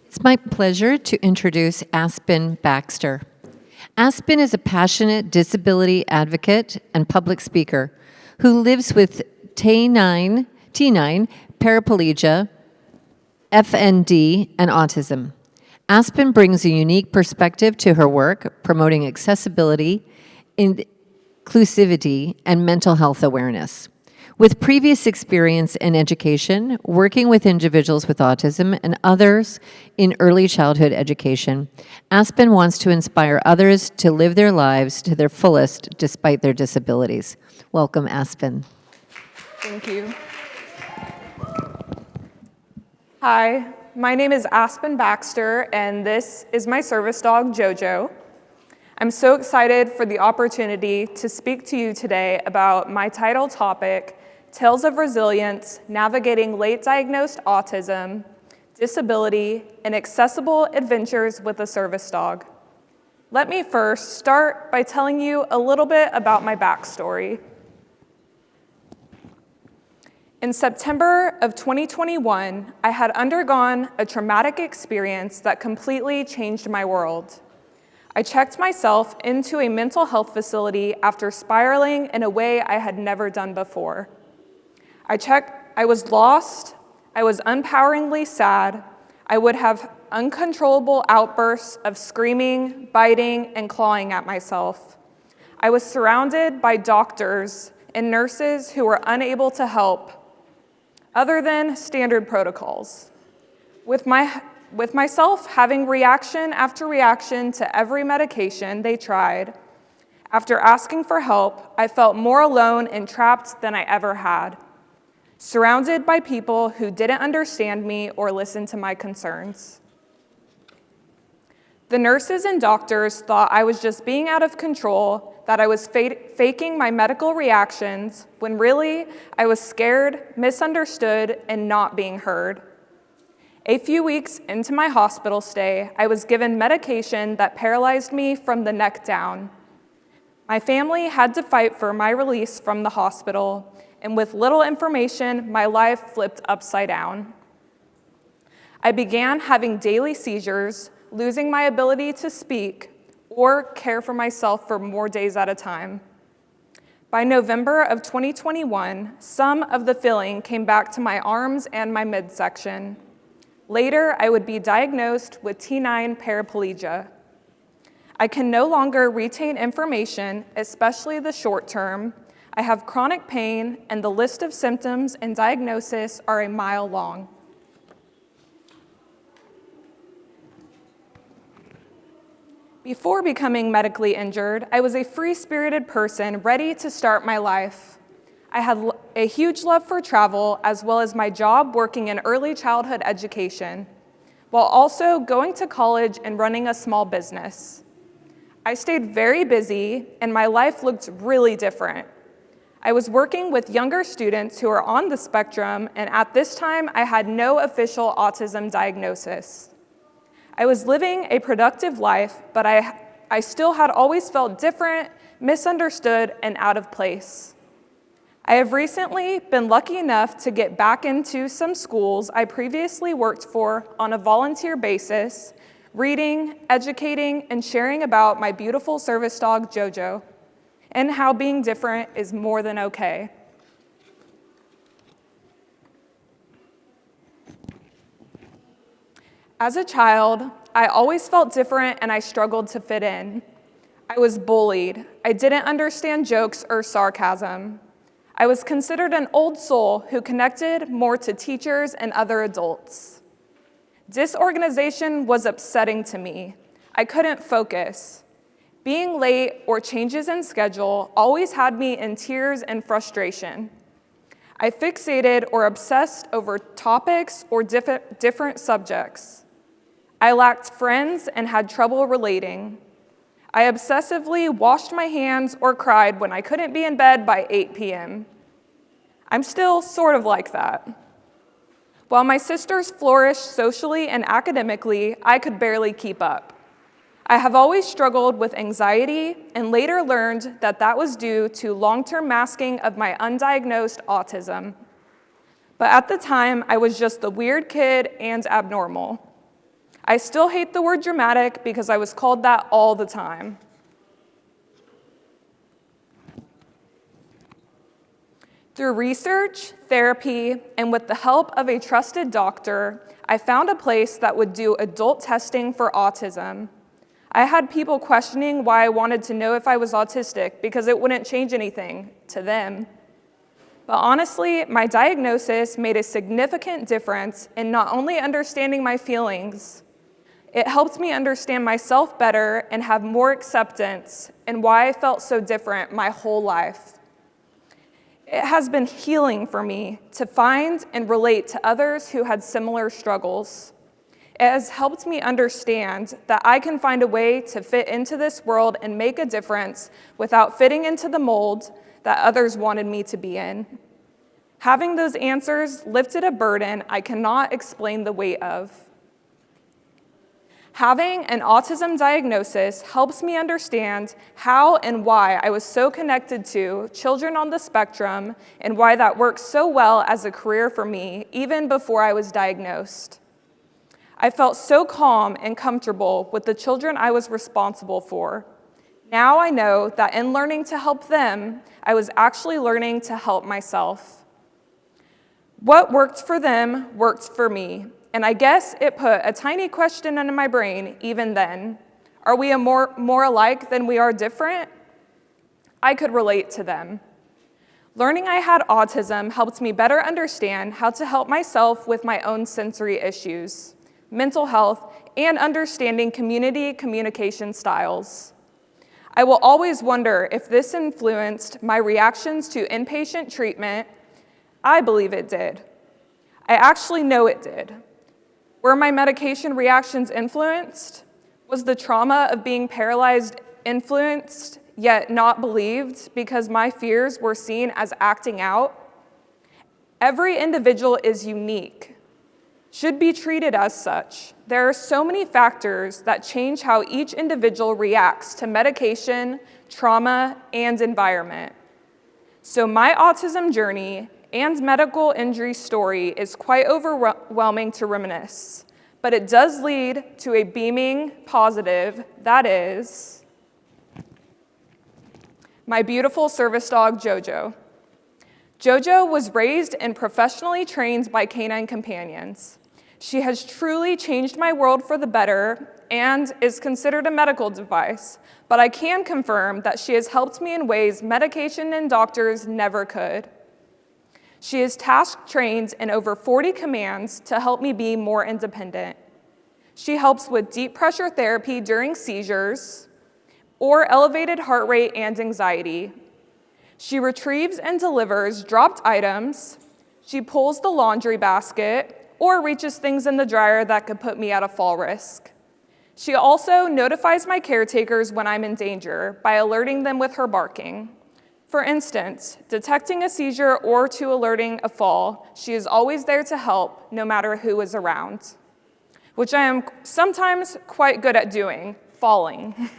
It's my pleasure to introduce Aspen Baxter. Aspen is a passionate disability advocate and public speaker who lives with T9 paraplegia, FND, and autism. Aspen brings a unique perspective to her work, promoting accessibility, inclusivity, and mental health awareness. With previous experience in education, working with individuals with autism and others in early childhood education, Aspen wants to inspire others to live their lives to their fullest despite their disabilities. Welcome, Aspen. Thank you. Hi, my name is Aspen Baxter, and this is my service dog, Jojo. I'm so excited for the opportunity to speak to you today about my title topic, Tales of Resilience, Navigating Late Diagnosed Autism, Disability, and Accessible Adventures with a Service Dog. Let me first start by telling you a little bit about my backstory. In September of 2021, I had undergone a traumatic experience that completely changed my world. I checked myself into a mental health facility after spiraling in a way I had never done before. I was lost, I was unpoweringly sad, I would have uncontrollable outbursts of screaming, biting, and clawing at myself. I was surrounded by doctors and nurses who were unable to help, other than standard protocols. With myself having reaction after reaction to every medication they tried, after asking for help, I felt more alone and trapped than I ever had, surrounded by people who didn't understand me or listen to my concerns. The nurses and doctors thought I was just being out of control, that I was faking my medical reactions, when really I was scared, misunderstood, and not being heard. A few weeks into my hospital stay, I was given medication that paralyzed me from the neck down. My family had to fight for my release from the hospital, and with little information, my life flipped upside down. I began having daily seizures, losing my ability to speak or care for myself for more days at a time. By November of 2021, some of the feeling came back to my arms and my midsection. Later, I would be diagnosed with T9 paraplegia. I can no longer retain information, especially the short term. I have chronic pain, and the list of symptoms and diagnosis are a mile long. Before becoming medically injured, I was a free-spirited person ready to start my life. I had a huge love for travel, as well as my job working in early childhood education, while also going to college and running a small business. I stayed very busy, and my life looked really different. I was working with younger students who are on the spectrum, and at this time, I had no official autism diagnosis. I was living a productive life, but I still had always felt different, misunderstood, and out of place. I have recently been lucky enough to get back into some schools I previously worked for on a volunteer basis, reading, educating, and sharing about my beautiful service dog, Jojo, and how being different is more than okay. As a child, I always felt different and I struggled to fit in. I was bullied. I didn't understand jokes or sarcasm. I was considered an old soul who connected more to teachers and other adults. Disorganization was upsetting to me. I couldn't focus. Being late or changes in schedule always had me in tears and frustration. I fixated or obsessed over topics or different subjects. I lacked friends and had trouble relating. I obsessively washed my hands or cried when I couldn't be in bed by 8 p.m. I'm still sort of like that. While my sisters flourished socially and academically, I could barely keep up. I have always struggled with anxiety and later learned that that was due to long-term masking of my undiagnosed autism. But at the time, I was just the weird kid and abnormal. I still hate the word dramatic because I was called that all the time. Through research, therapy, and with the help of a trusted doctor, I found a place that would do adult testing for autism. I had people questioning why I wanted to know if I was autistic because it wouldn't change anything to them. But honestly, my diagnosis made a significant difference in not only understanding my feelings, it helped me understand myself better and have more acceptance in why I felt so different my whole life. It has been healing for me to find and relate to others who had similar struggles. It has helped me understand that I can find a way to fit into this world and make a difference without fitting into the mold that others wanted me to be in. Having those answers lifted a burden I cannot explain the weight of. Having an autism diagnosis helps me understand how and why I was so connected to children on the spectrum and why that worked so well as a career for me even before I was diagnosed. I felt so calm and comfortable with the children I was responsible for. Now I know that in learning to help them, I was actually learning to help myself. What worked for them worked for me. And I guess it put a tiny question into my brain even then. Are we more alike than we are different? I could relate to them. Learning I had autism helped me better understand how to help myself with my own sensory issues, mental health, and understanding community communication styles. I will always wonder if this influenced my reactions to inpatient treatment. I believe it did. I actually know it did. Were my medication reactions influenced? Was the trauma of being paralyzed influenced, yet not believed because my fears were seen as acting out? Every individual is unique, should be treated as such. There are so many factors that change how each individual reacts to medication, trauma, and environment. So my autism journey and medical injury story is quite overwhelming to reminisce, but it does lead to a beaming positive, that is my beautiful service dog, Jojo. Jojo was raised and professionally trained by canine companions. She has truly changed my world for the better and is considered a medical device, but I can confirm that she has helped me in ways medication and doctors never could. She is task-trained in over 40 commands to help me be more independent. She helps with deep pressure therapy during seizures or elevated heart rate and anxiety. She retrieves and delivers dropped items. She pulls the laundry basket or reaches things in the dryer that could put me at a fall risk. She also notifies my caretakers when I'm in danger by alerting them with her barking. For instance, detecting a seizure or to alerting a fall, she is always there to help no matter who is around, which I am sometimes quite good at doing, falling.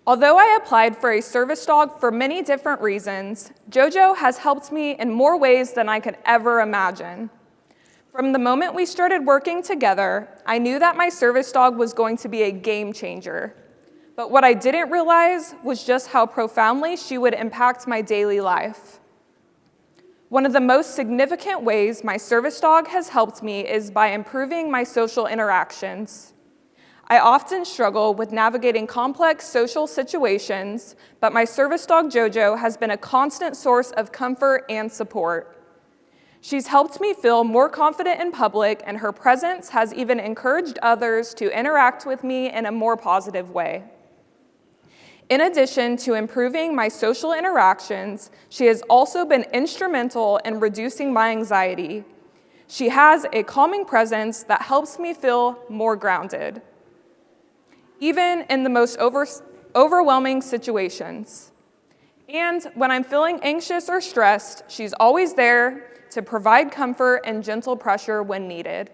Although I applied for a service dog for many different reasons, Jojo has helped me in more ways than I could ever imagine. From the moment we started working together, I knew that my service dog was going to be a game changer. But what I didn't realize was just how profoundly she would impact my daily life. One of the most significant ways my service dog has helped me is by improving my social interactions. I often struggle with navigating complex social situations, but my service dog Jojo has been a constant source of comfort and support. She's helped me feel more confident in public, and her presence has even encouraged others to interact with me in a more positive way. In addition to improving my social interactions, she has also been instrumental in reducing my anxiety. She has a calming presence that helps me feel more grounded, even in the most overwhelming situations. And when I'm feeling anxious or stressed, she's always there to provide comfort and gentle pressure when needed.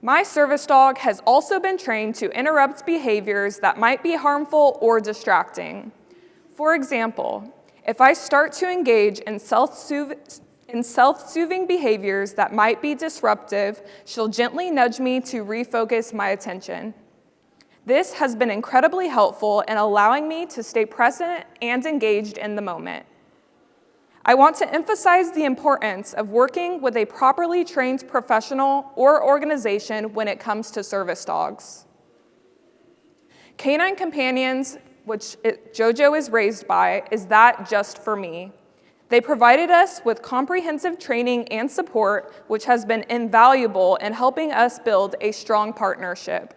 My service dog has also been trained to interrupt behaviors that might be harmful or distracting. For example, If I start to engage in self-soothing behaviors that might be disruptive, she'll gently nudge me to refocus my attention. This has been incredibly helpful in allowing me to stay present and engaged in the moment. I want to emphasize the importance of working with a properly trained professional or organization when it comes to service dogs. Canine Companions, which Jojo is raised by, is that just for me. They provided us with comprehensive training and support, which has been invaluable in helping us build a strong partnership.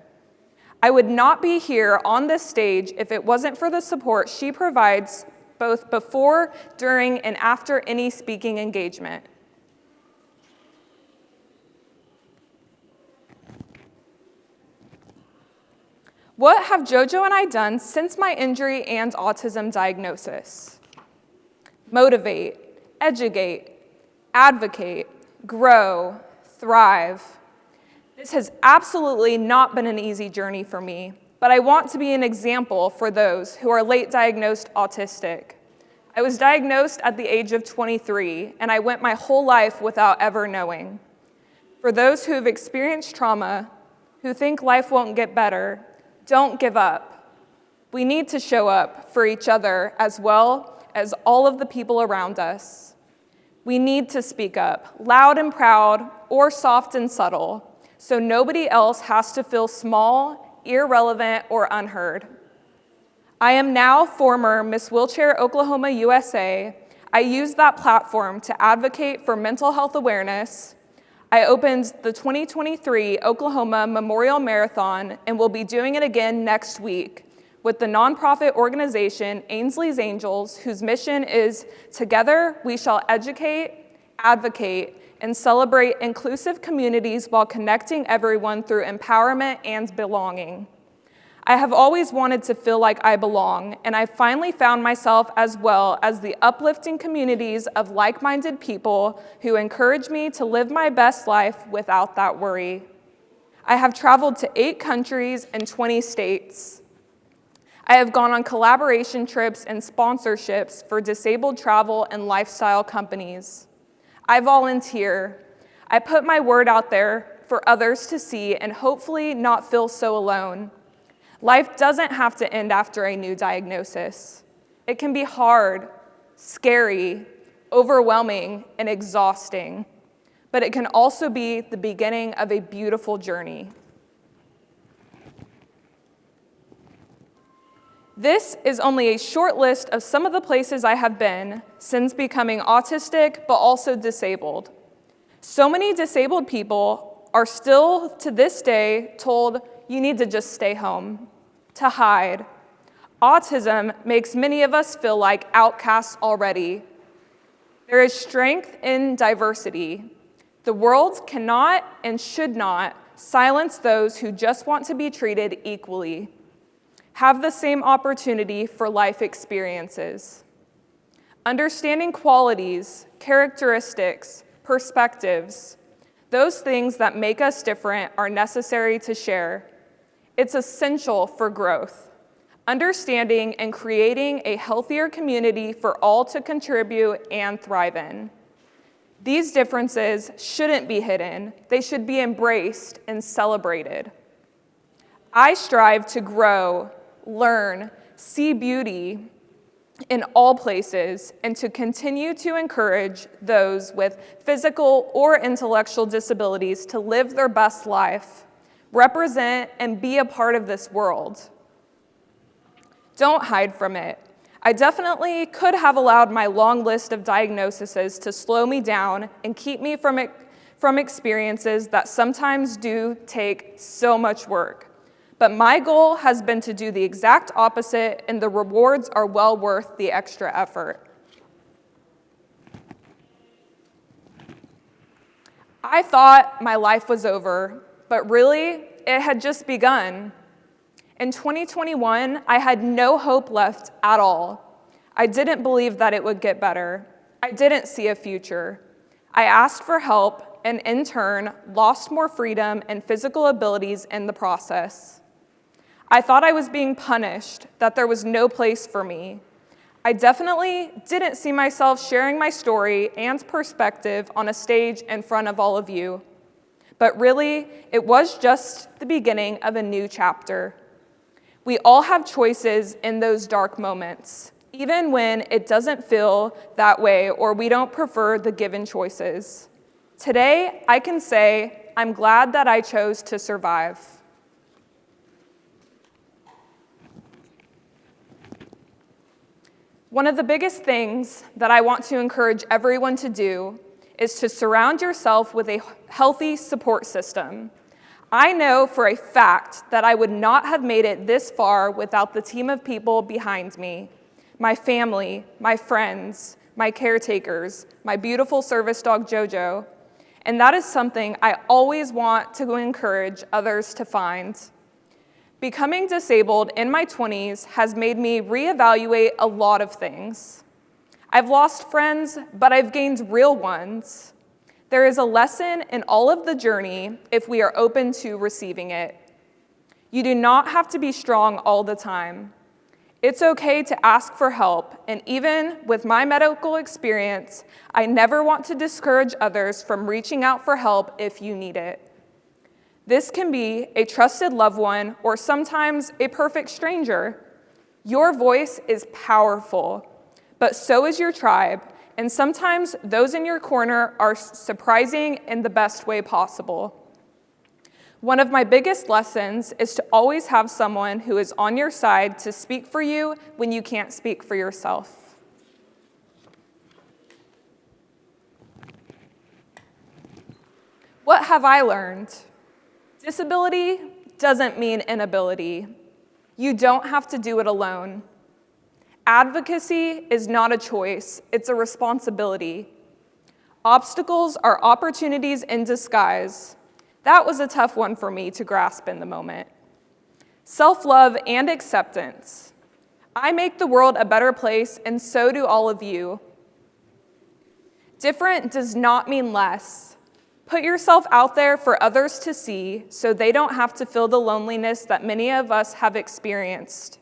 I would not be here on this stage if it wasn't for the support she provides both before, during, and after any speaking engagement. What have Jojo and I done since my injury and autism diagnosis? Motivate, educate, advocate, grow, thrive. This has absolutely not been an easy journey for me, but I want to be an example for those who are late diagnosed autistic. I was diagnosed at the age of 23, and I went my whole life without ever knowing. For those who have experienced trauma, who think life won't get better, don't give up. We need to show up for each other as well as all of the people around us. We need to speak up, loud and proud, or soft and subtle, so nobody else has to feel small, irrelevant, or unheard. I am now former Miss Wheelchair Oklahoma USA. I used that platform to advocate for mental health awareness. I opened the 2023 Oklahoma Memorial Marathon and will be doing it again next week with the nonprofit organization Ainsley's Angels, whose mission is together we shall educate, advocate, and celebrate inclusive communities while connecting everyone through empowerment and belonging. I have always wanted to feel like I belong, and I finally found myself as well as the uplifting communities of like-minded people who encourage me to live my best life without that worry. I have traveled to 8 countries and 20 states. I have gone on collaboration trips and sponsorships for disabled travel and lifestyle companies. I volunteer. I put my word out there for others to see and hopefully not feel so alone. Life doesn't have to end after a new diagnosis. It can be hard, scary, overwhelming, and exhausting, but it can also be the beginning of a beautiful journey. This is only a short list of some of the places I have been since becoming autistic, but also disabled. So many disabled people are still, to this day, told, you need to just stay home, to hide. Autism makes many of us feel like outcasts already. There is strength in diversity. The world cannot and should not silence those who just want to be treated equally, have the same opportunity for life experiences. Understanding qualities, characteristics, perspectives, those things that make us different are necessary to share. It's essential for growth, understanding and creating a healthier community for all to contribute and thrive in. These differences shouldn't be hidden. They should be embraced and celebrated. I strive to grow, learn, see beauty in all places, and to continue to encourage those with physical or intellectual disabilities to live their best life, represent, and be a part of this world. Don't hide from it. I definitely could have allowed my long list of diagnoses to slow me down and keep me from experiences that sometimes do take so much work. But my goal has been to do the exact opposite, and the rewards are well worth the extra effort. I thought my life was over, but really, it had just begun. In 2021, I had no hope left at all. I didn't believe that it would get better. I didn't see a future. I asked for help and in turn lost more freedom and physical abilities in the process. I thought I was being punished, that there was no place for me. I definitely didn't see myself sharing my story and perspective on a stage in front of all of you. But really, it was just the beginning of a new chapter. We all have choices in those dark moments, even when it doesn't feel that way or we don't prefer the given choices. Today, I can say, I'm glad that I chose to survive. One of the biggest things that I want to encourage everyone to do is to surround yourself with a healthy support system. I know for a fact that I would not have made it this far without the team of people behind me, my family, my friends, my caretakers, my beautiful service dog Jojo, and that is something I always want to encourage others to find. Becoming disabled in my 20s has made me reevaluate a lot of things. I've lost friends, but I've gained real ones. There is a lesson in all of the journey if we are open to receiving it. You do not have to be strong all the time. It's okay to ask for help, and even with my medical experience, I never want to discourage others from reaching out for help if you need it. This can be a trusted loved one or sometimes a perfect stranger. Your voice is powerful, but so is your tribe, and sometimes those in your corner are surprising in the best way possible. One of my biggest lessons is to always have someone who is on your side to speak for you when you can't speak for yourself. What have I learned? Disability doesn't mean inability. You don't have to do it alone. Advocacy is not a choice, it's a responsibility. Obstacles are opportunities in disguise. That was a tough one for me to grasp in the moment. Self-love and acceptance. I make the world a better place, and so do all of you. Different does not mean less. Put yourself out there for others to see so they don't have to feel the loneliness that many of us have experienced.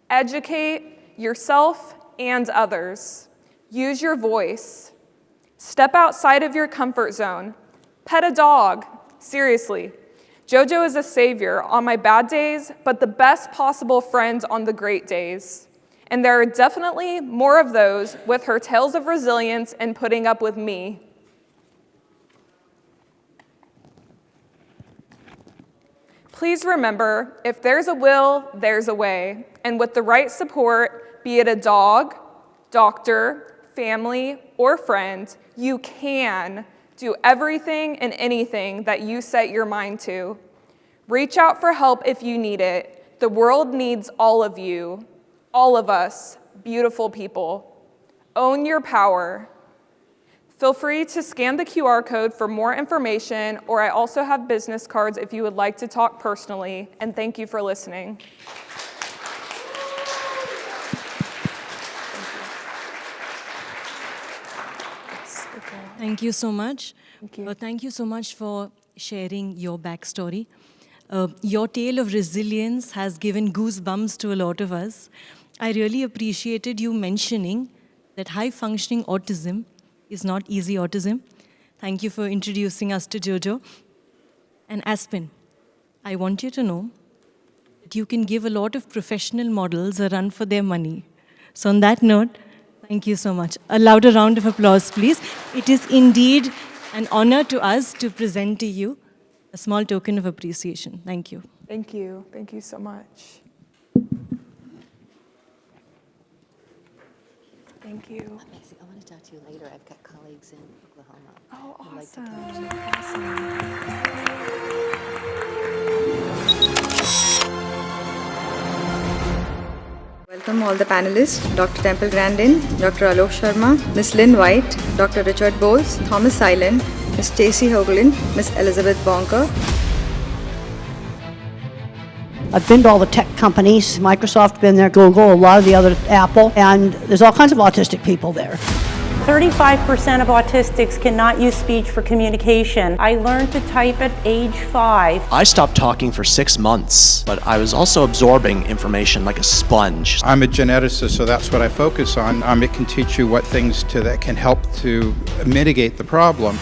Educate yourself and others. Use your voice. Step outside of your comfort zone. Pet a dog. Seriously. Jojo is a savior on my bad days, but the best possible friend on the great days. And there are definitely more of those with her tales of resilience and putting up with me. Please remember, if there's a will, there's a way. And with the right support, be it a dog, doctor, family, or friend, you can do everything and anything that you set your mind to. Reach out for help if you need it. The world needs all of you, all of us, beautiful people. Own your power. Feel free to scan the QR code for more information, or I also have business cards if you would like to talk personally, and thank you for listening. Thank you so much. Thank you. Thank you so much for sharing your backstory. Your tale of resilience has given goosebumps to a lot of us. I really appreciated you mentioning that high-functioning autism is not easy autism. Thank you for introducing us to Jojo. And Aspen, I want you to know that you can give a lot of professional models a run for their money. So on that note, thank you so much. A louder round of applause, please. It is indeed an honor to us to present to you a small token of appreciation. Thank you. Thank you. Thank you so much. Thank you. Amazing. I want to talk to you later. I've got colleagues in Oklahoma. Oh, who'd like to awesome. come to you. Welcome all the panelists, Dr. Temple Grandin, Dr. Alok Sharma, Ms. Lynn White, Dr. Richard Bowles, Thomas Silent, Ms. Stacey Hoagland, Ms. Elizabeth Bonker. I've been to all the tech companies, Microsoft, been there, Google, a lot of the other, Apple, and there's all kinds of autistic people there. 35% of autistics cannot use speech for communication. I learned to type at age 5. I stopped talking for 6 months, but I was also absorbing information like a sponge. I'm a geneticist, so that's what I focus on. It can teach you what things that can help to mitigate the problem.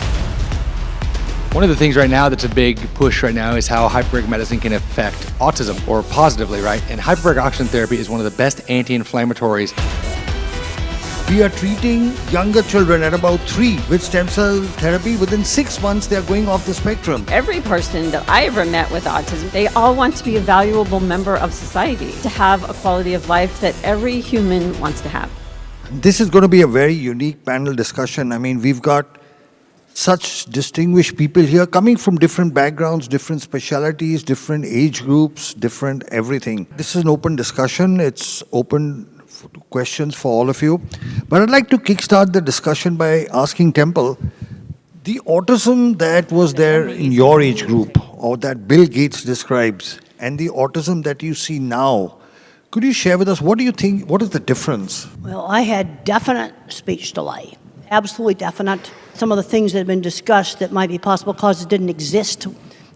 One of the things right now that's a big push right now is how hyperbaric medicine can affect autism, or positively, right? And hyperbaric oxygen therapy is one of the best anti-inflammatories. We are treating younger children at about 3 with stem cell therapy. Within 6 months, they are going off the spectrum. Every person that I ever met with autism, they all want to be a valuable member of society, to have a quality of life that every human wants to have. This is going to be a very unique panel discussion. I mean, we've got such distinguished people here coming from different backgrounds, different specialities, different age groups, different everything. This is an open discussion. It's open to questions for all of you. But I'd like to kickstart the discussion by asking Temple, the autism that was there in your age group, or that Bill Gates describes, and the autism that you see now, could you share with us, what do you think, what is the difference? Well, I had definite speech delay, absolutely definite. Some of the things that have been discussed that might be possible causes didn't exist.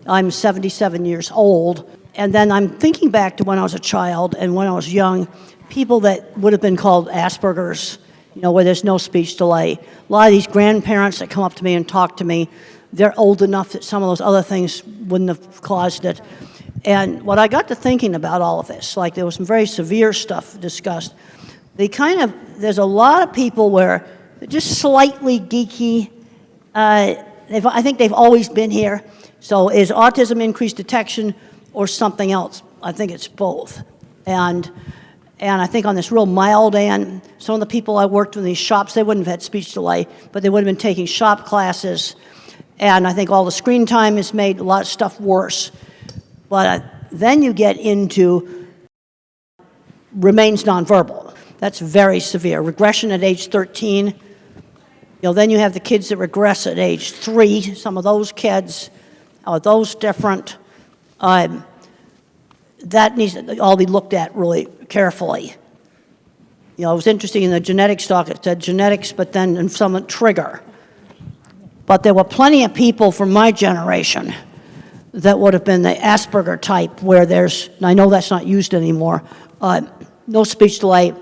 I'm 77 years old, and then I'm thinking back to when I was a child and when I was young, people that would have been called Asperger's, where there's no speech delay. A lot of these grandparents that come up to me and talk to me, they're old enough that some of those other things wouldn't have caused it. And what I got to thinking about all of this, like there was some very severe stuff discussed, there's a lot of people where they're just slightly geeky. I think they've always been here. So is autism increased detection or something else? I think it's both. And I think on this real mild end, some of the people I worked with in these shops, they wouldn't have had speech delay, but they would have been taking shop classes. And I think all the screen time has made a lot of stuff worse. But then you get into remains nonverbal. That's very severe. Regression at age 13. Then you have the kids that regress at age 3. Some of those kids, are those different? That needs to all be looked at really carefully. It was interesting in the genetics talk, it said genetics, but then in some trigger. But there were plenty of people from my generation that would have been the Asperger type, where there's, and I know that's not used anymore, no speech delay.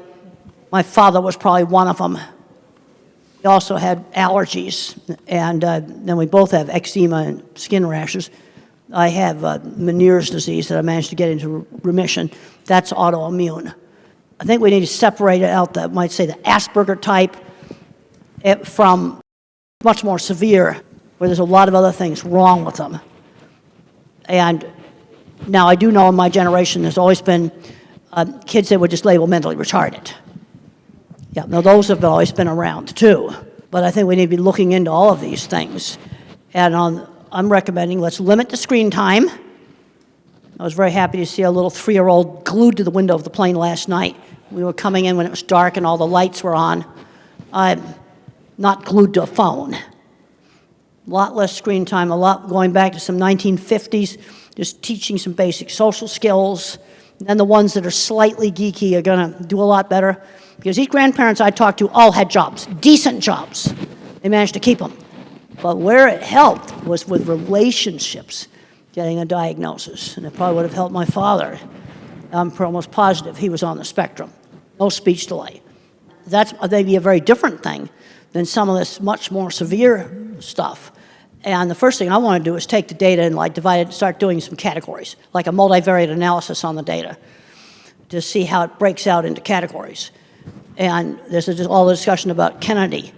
My father was probably one of them. He also had allergies, and then we both have eczema and skin rashes. I have Meniere's disease that I managed to get into remission. That's autoimmune. I think we need to separate it out, might say the Asperger type from much more severe, where there's a lot of other things wrong with them. And now I do know in my generation there's always been kids that would just label mentally retarded. Yeah, now those have always been around too. But I think we need to be looking into all of these things. And I'm recommending let's limit the screen time. I was very happy to see a little 3-year-old glued to the window of the plane last night. We were coming in when it was dark and all the lights were on. Not glued to a phone. A lot less screen time, a lot going back to some 1950s, just teaching some basic social skills. And the ones that are slightly geeky are going to do a lot better. Because these grandparents I talked to all had jobs, decent jobs. They managed to keep them. But where it helped was with relationships, getting a diagnosis. And it probably would have helped my father. I'm almost positive he was on the spectrum. No speech delay. That's maybe a very different thing than some of this much more severe stuff. And the first thing I want to do is take the data and divide it and start doing some categories, like a multivariate analysis on the data, to see how it breaks out into categories. And there's just all the discussion about Kennedy.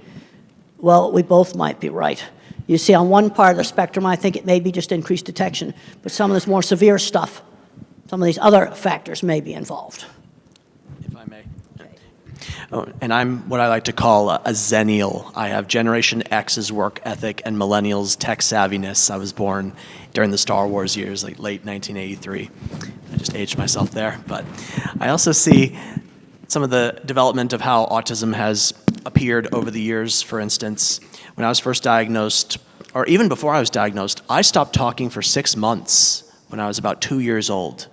Well, we both might be right. You see, on one part of the spectrum, I think it may be just increased detection, but some of this more severe stuff, some of these other factors may be involved. If I may. Oh, and I'm what I like to call a zennial. I have Generation X's work ethic and millennials' tech savviness. I was born during the Star Wars years, like late 1983. I just aged myself there. But I also see some of the development of how autism has appeared over the years. For instance, when I was first diagnosed, or even before I was diagnosed, I stopped talking for 6 months when I was about 2 years old.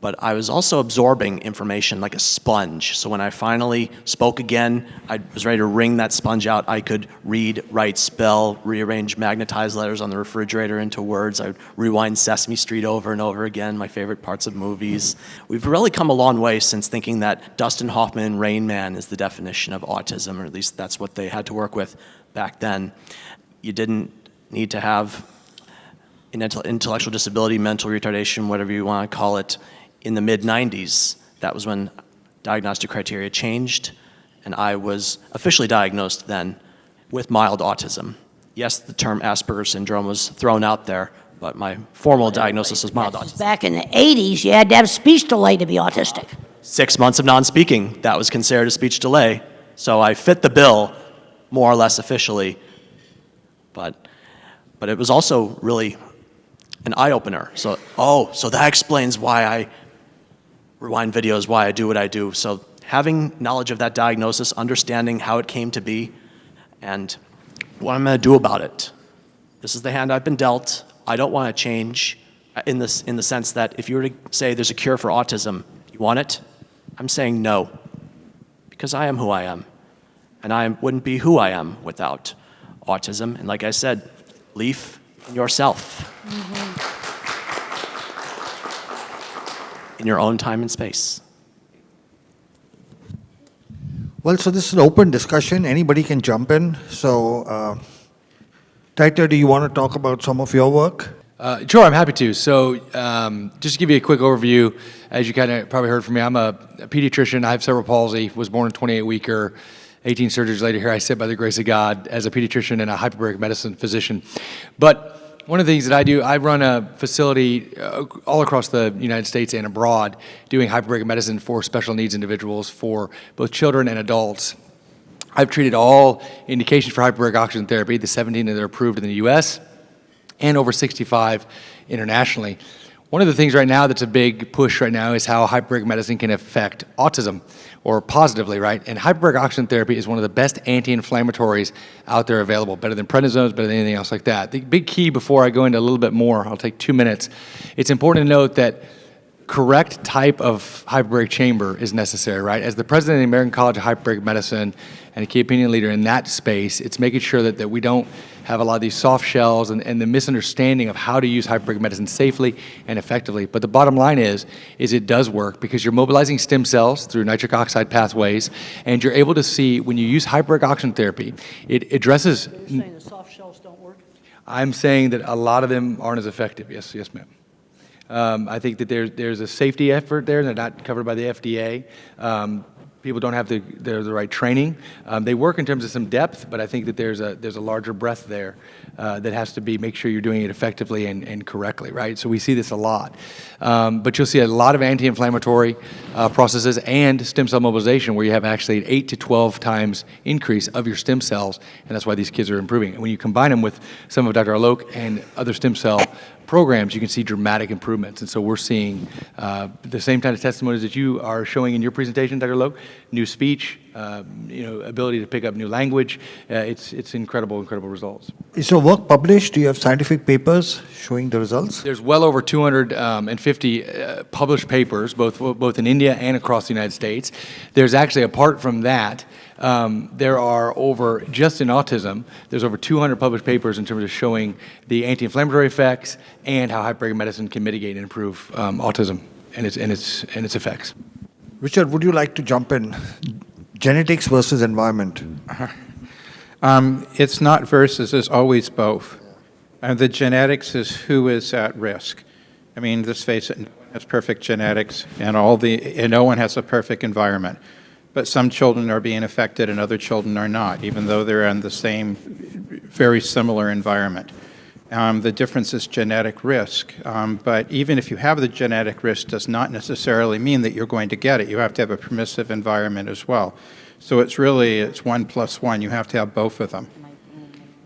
but I was also absorbing information like a sponge. So when I finally spoke again, I was ready to wring that sponge out. I could read, write, spell, rearrange magnetized letters on the refrigerator into words. I would rewind Sesame Street over and over again, my favorite parts of movies. We've really come a long way since thinking that Dustin Hoffman and Rain Man is the definition of autism, or at least that's what they had to work with back then. You didn't need to have an intellectual disability, mental retardation, whatever you want to call it, in the mid-90s. That was when diagnostic criteria changed, and I was officially diagnosed then with mild autism. Yes, the term Asperger's syndrome was thrown out there, but my formal diagnosis was mild autism. Back in the 80s, you had to have speech delay to be autistic. 6 months of non-speaking, that was considered a speech delay. So I fit the bill, more or less officially, but it was also really an eye-opener. So that explains why I rewind videos, why I do what I do. So having knowledge of that diagnosis, understanding how it came to be, and what I'm going to do about it. This is the hand I've been dealt. I don't want to change in the sense that if you were to say there's a cure for autism, you want it? I'm saying no, because I am who I am, and I wouldn't be who I am without autism. And like I said, belief in yourself. In your own time and space. Well, so this is an open discussion. Anybody can jump in. So, Taita, do you want to talk about some of your work? Sure, I'm happy to. So just to give you a quick overview, as you kind of probably heard from me, I'm a pediatrician. I have cerebral palsy, was born in 28-weeker. 18 surgeries later, here I sit by the grace of God as a pediatrician and a hyperbaric medicine physician. But one of the things that I do, I run a facility all across the United States and abroad doing hyperbaric medicine for special needs individuals, for both children and adults. I've treated all indications for hyperbaric oxygen therapy, the 17 that are approved in the US, and over 65 internationally. One of the things right now that's a big push right now is how hyperbaric medicine can affect autism, or positively, right? And hyperbaric oxygen therapy is one of the best anti-inflammatories out there available, better than prednisones, better than anything else like that. The big key, before I go into a little bit more, I'll take 2 minutes, it's important to note that correct type of hyperbaric chamber is necessary, right? As the president of the American College of Hyperbaric Medicine and a key opinion leader in that space, it's making sure that we don't have a lot of these soft shells and the misunderstanding of how to use hyperbaric medicine safely and effectively. But the bottom line is it does work because you're mobilizing stem cells through nitric oxide pathways, and you're able to see when you use hyperbaric oxygen therapy, it addresses... Are you saying the soft shells don't work? I'm saying that a lot of them aren't as effective. Yes, ma'am. I think that there's a safety effort there. They're not covered by the FDA. People don't have the right training. They work in terms of some depth, but I think that there's a larger breadth there that has to be, make sure you're doing it effectively and correctly, right? So we see this a lot. But you'll see a lot of anti-inflammatory processes and stem cell mobilization where you have actually an 8 to 12 times increase of your stem cells, and that's why these kids are improving. And when you combine them with some of Dr. Alok and other stem cell programs, you can see dramatic improvements. And so we're seeing the same kind of testimonies that you are showing in your presentation, Dr. Loke, new speech, ability to pick up new language. It's incredible results. Is your work published? Do you have scientific papers showing the results? There's well over 250 published papers, both in India and across the United States. There's actually, apart from that, there are over, just in autism, there's over 200 published papers in terms of showing the anti-inflammatory effects and how hyperbaric medicine can mitigate and improve autism and its effects. Richard, would you like to jump in? Genetics versus environment. It's not versus, it's always both. The genetics is who is at risk. I mean, let's face it, no one has perfect genetics, and no one has a perfect environment. But some children are being affected and other children are not, even though they're in the same, very similar environment. The difference is genetic risk. But even if you have the genetic risk, does not necessarily mean that you're going to get it. You have to have a permissive environment as well. So it's 1 plus 1. You have to have both of them.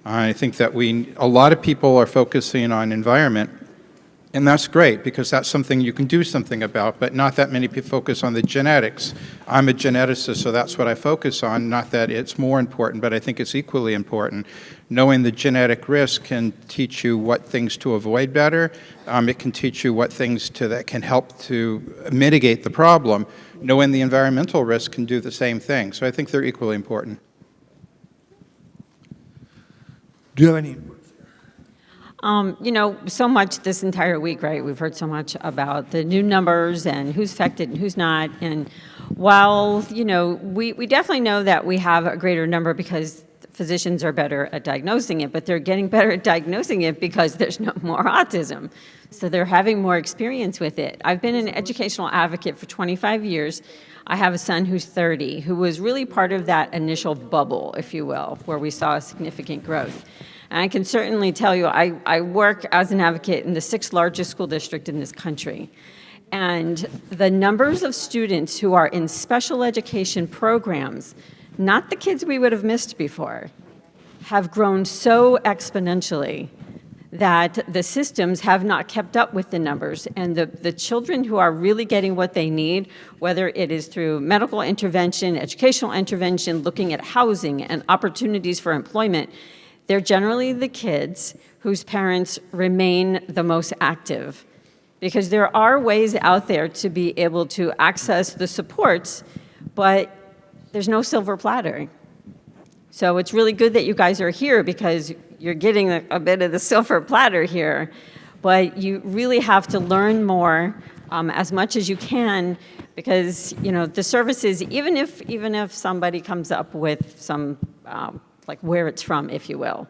I think that a lot of people are focusing on environment, And that's great, because that's something you can do something about, but not that many people focus on the genetics. I'm a geneticist, so that's what I focus on, not that it's more important, but I think it's equally important. Knowing the genetic risk can teach you what things to avoid better. It can teach you what things that can help to mitigate the problem. Knowing the environmental risk can do the same thing. So I think they're equally important. Do you have any input? You know, so much this entire week, right? We've heard so much about the new numbers and who's affected and who's not. And while, you know, we definitely know that we have a greater number because physicians are better at diagnosing it, but they're getting better at diagnosing it because there's no more autism. So they're having more experience with it. I've been an educational advocate for 25 years. I have a son who's 30, who was really part of that initial bubble, if you will, where we saw a significant growth. And I can certainly tell you, I work as an advocate in the 6th largest school district in this country. And the numbers of students who are in special education programs, not the kids we would have missed before, have grown so exponentially that the systems have not kept up with the numbers. And the children who are really getting what they need, whether it is through medical intervention, educational intervention, looking at housing and opportunities for employment, they're generally the kids whose parents remain the most active, because there are ways out there to be able to access the supports, but there's no silver platter. So it's really good that you guys are here, because you're getting a bit of the silver platter here, but you really have to learn more as much as you can, because, you know, the services, even if somebody comes up with some like where it's from, if you will,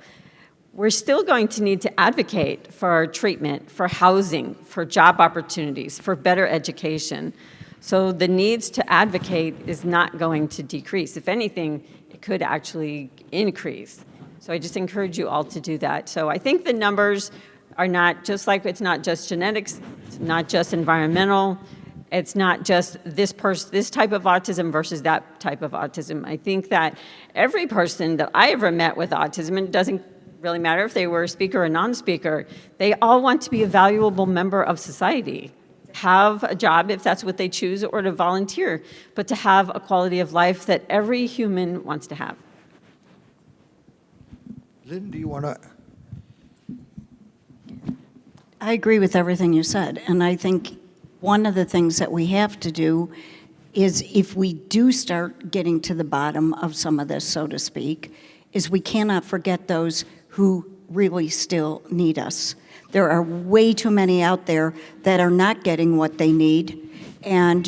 we're still going to need to advocate for treatment, for housing, for job opportunities, for better education. So the needs to advocate is not going to decrease. If anything, it could actually increase. So I just encourage you all to do that. So I think the numbers are not just like, it's not just genetics, it's not just environmental, it's not just this type of autism versus that type of autism. I think that every person that I ever met with autism, and it doesn't really matter if they were a speaker or non-speaker, they all want to be a valuable member of society, have a job if that's what they choose, or to volunteer, but to have a quality of life that every human wants to have. Lynn, do you want to? I agree with everything you said, and I think one of the things that we have to do is, if we do start getting to the bottom of some of this, so to speak, is we cannot forget those who really still need us. There are way too many out there that are not getting what they need, and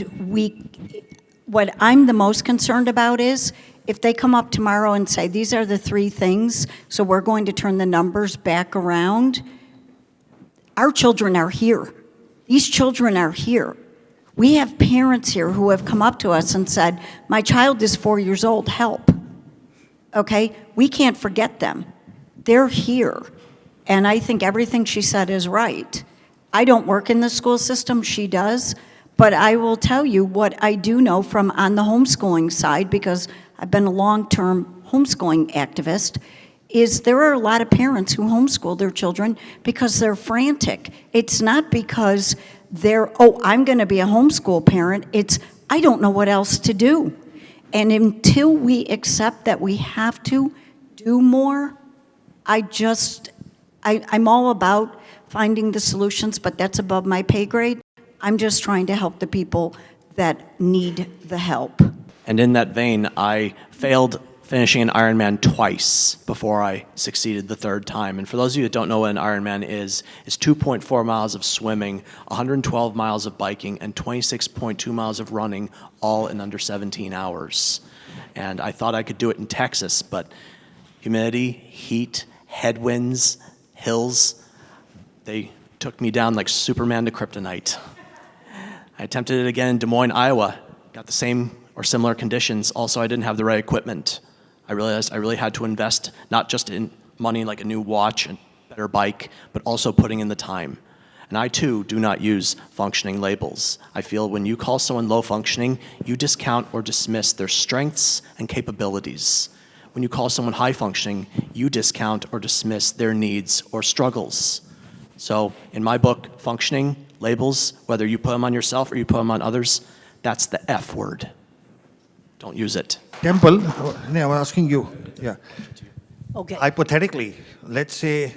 what I'm the most concerned about is, if they come up tomorrow and say, these are the 3 things, so we're going to turn the numbers back around, our children are here. These children are here. We have parents here who have come up to us and said, my child is 4 years old, help. Okay? We can't forget them. They're here. And I think everything she said is right. I don't work in the school system, she does, but I will tell you what I do know from on the homeschooling side, because I've been a long-term homeschooling activist, is there are a lot of parents who homeschool their children because they're frantic. It's not because they're, oh, I'm going to be a homeschool parent. It's, I don't know what else to do. And until we accept that we have to do more, I'm all about finding the solutions, but that's above my pay grade. I'm just trying to help the people that need the help. And in that vein, I failed finishing an Ironman twice before I succeeded the 3rd time. And for those of you that don't know what an Ironman is, it's 2.4 miles of swimming, 112 miles of biking, and 26.2 miles of running, all in under 17 hours. And I thought I could do it in Texas, but humidity, heat, headwinds, hills, they took me down like Superman to kryptonite. I attempted it again in Des Moines, Iowa, got the same or similar conditions. Also, I didn't have the right equipment. I realized I really had to invest not just in money like a new watch and better bike, but also putting in the time. And I too do not use functioning labels. I feel when you call someone low functioning, you discount or dismiss their strengths and capabilities. When you call someone high functioning, you discount or dismiss their needs or struggles. So in my book, functioning, labels, whether you put them on yourself or you put them on others, that's the F word. Don't use it. Temple, I'm asking you, yeah. Okay. Hypothetically, let's say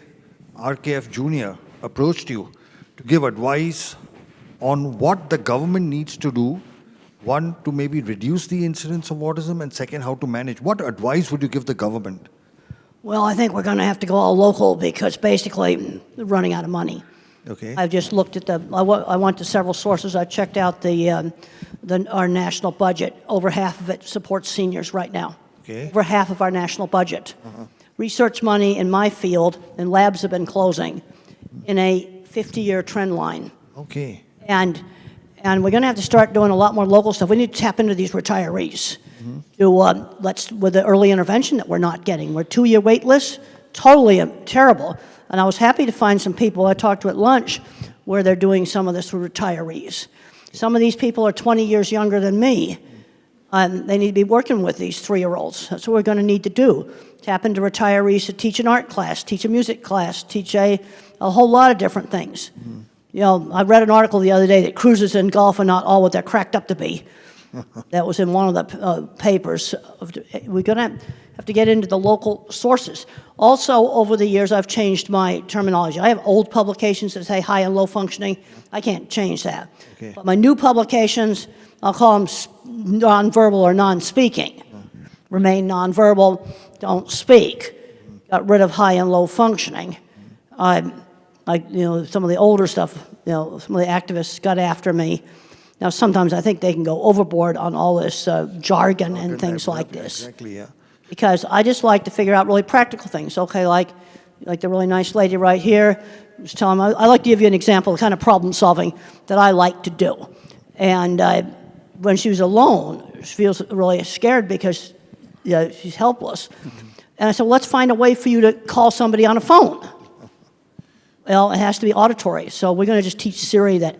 RKF Jr. approached you to give advice on what the government needs to do, one, to maybe reduce the incidence of autism, and second, how to manage. What advice would you give the government? Well, I think we're going to have to go all local because basically they're running out of money. Okay. I've just looked at I went to several sources. I checked out our national budget. Over half of it supports seniors right now. Okay. Over half of our national budget. Research money in my field and labs have been closing in a 50-year trend line. Okay. And we're going to have to start doing a lot more local stuff. We need to tap into these retirees to with the early intervention that we're not getting. We're 2-year wait lists, totally terrible. And I was happy to find some people I talked to at lunch where they're doing some of this for retirees. Some of these people are 20 years younger than me. They need to be working with these 3-year-olds. That's what we're going to need to do. Tap into retirees to teach an art class, teach a music class, teach a whole lot of different things. You know, I read an article the other day that cruises in golf are not all what they're cracked up to be. That was in one of the papers. We're going to have to get into the local sources. Also, over the years, I've changed my terminology. I have old publications that say high and low functioning. I can't change that. Okay. But my new publications, I'll call them nonverbal or non-speaking. Remain nonverbal, don't speak. Got rid of high and low functioning. Some of the older stuff, some of the activists got after me. Now, sometimes I think they can go overboard on all this jargon and things like this. Exactly, yeah. Because I just like to figure out really practical things. Okay, like the really nice lady right here was telling me, I like to give you an example of the kind of problem solving that I like to do. And when she was alone, she feels really scared because she's helpless. And I said, well, let's find a way for you to call somebody on a phone. Well, it has to be auditory. So we're going to just teach Siri that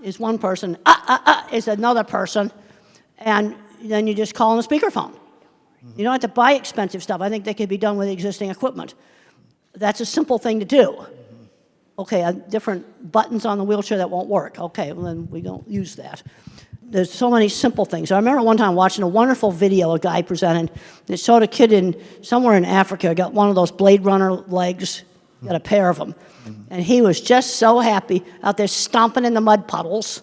is one person, is another person, and then you just call on the speakerphone. You don't have to buy expensive stuff. I think they could be done with existing equipment. That's a simple thing to do. Okay, different buttons on the wheelchair that won't work. Okay, well then we don't use that. There's so many simple things. I remember one time watching a wonderful video a guy presented that showed a kid somewhere in Africa got one of those Blade Runner legs, got a pair of them. And he was just so happy out there stomping in the mud puddles.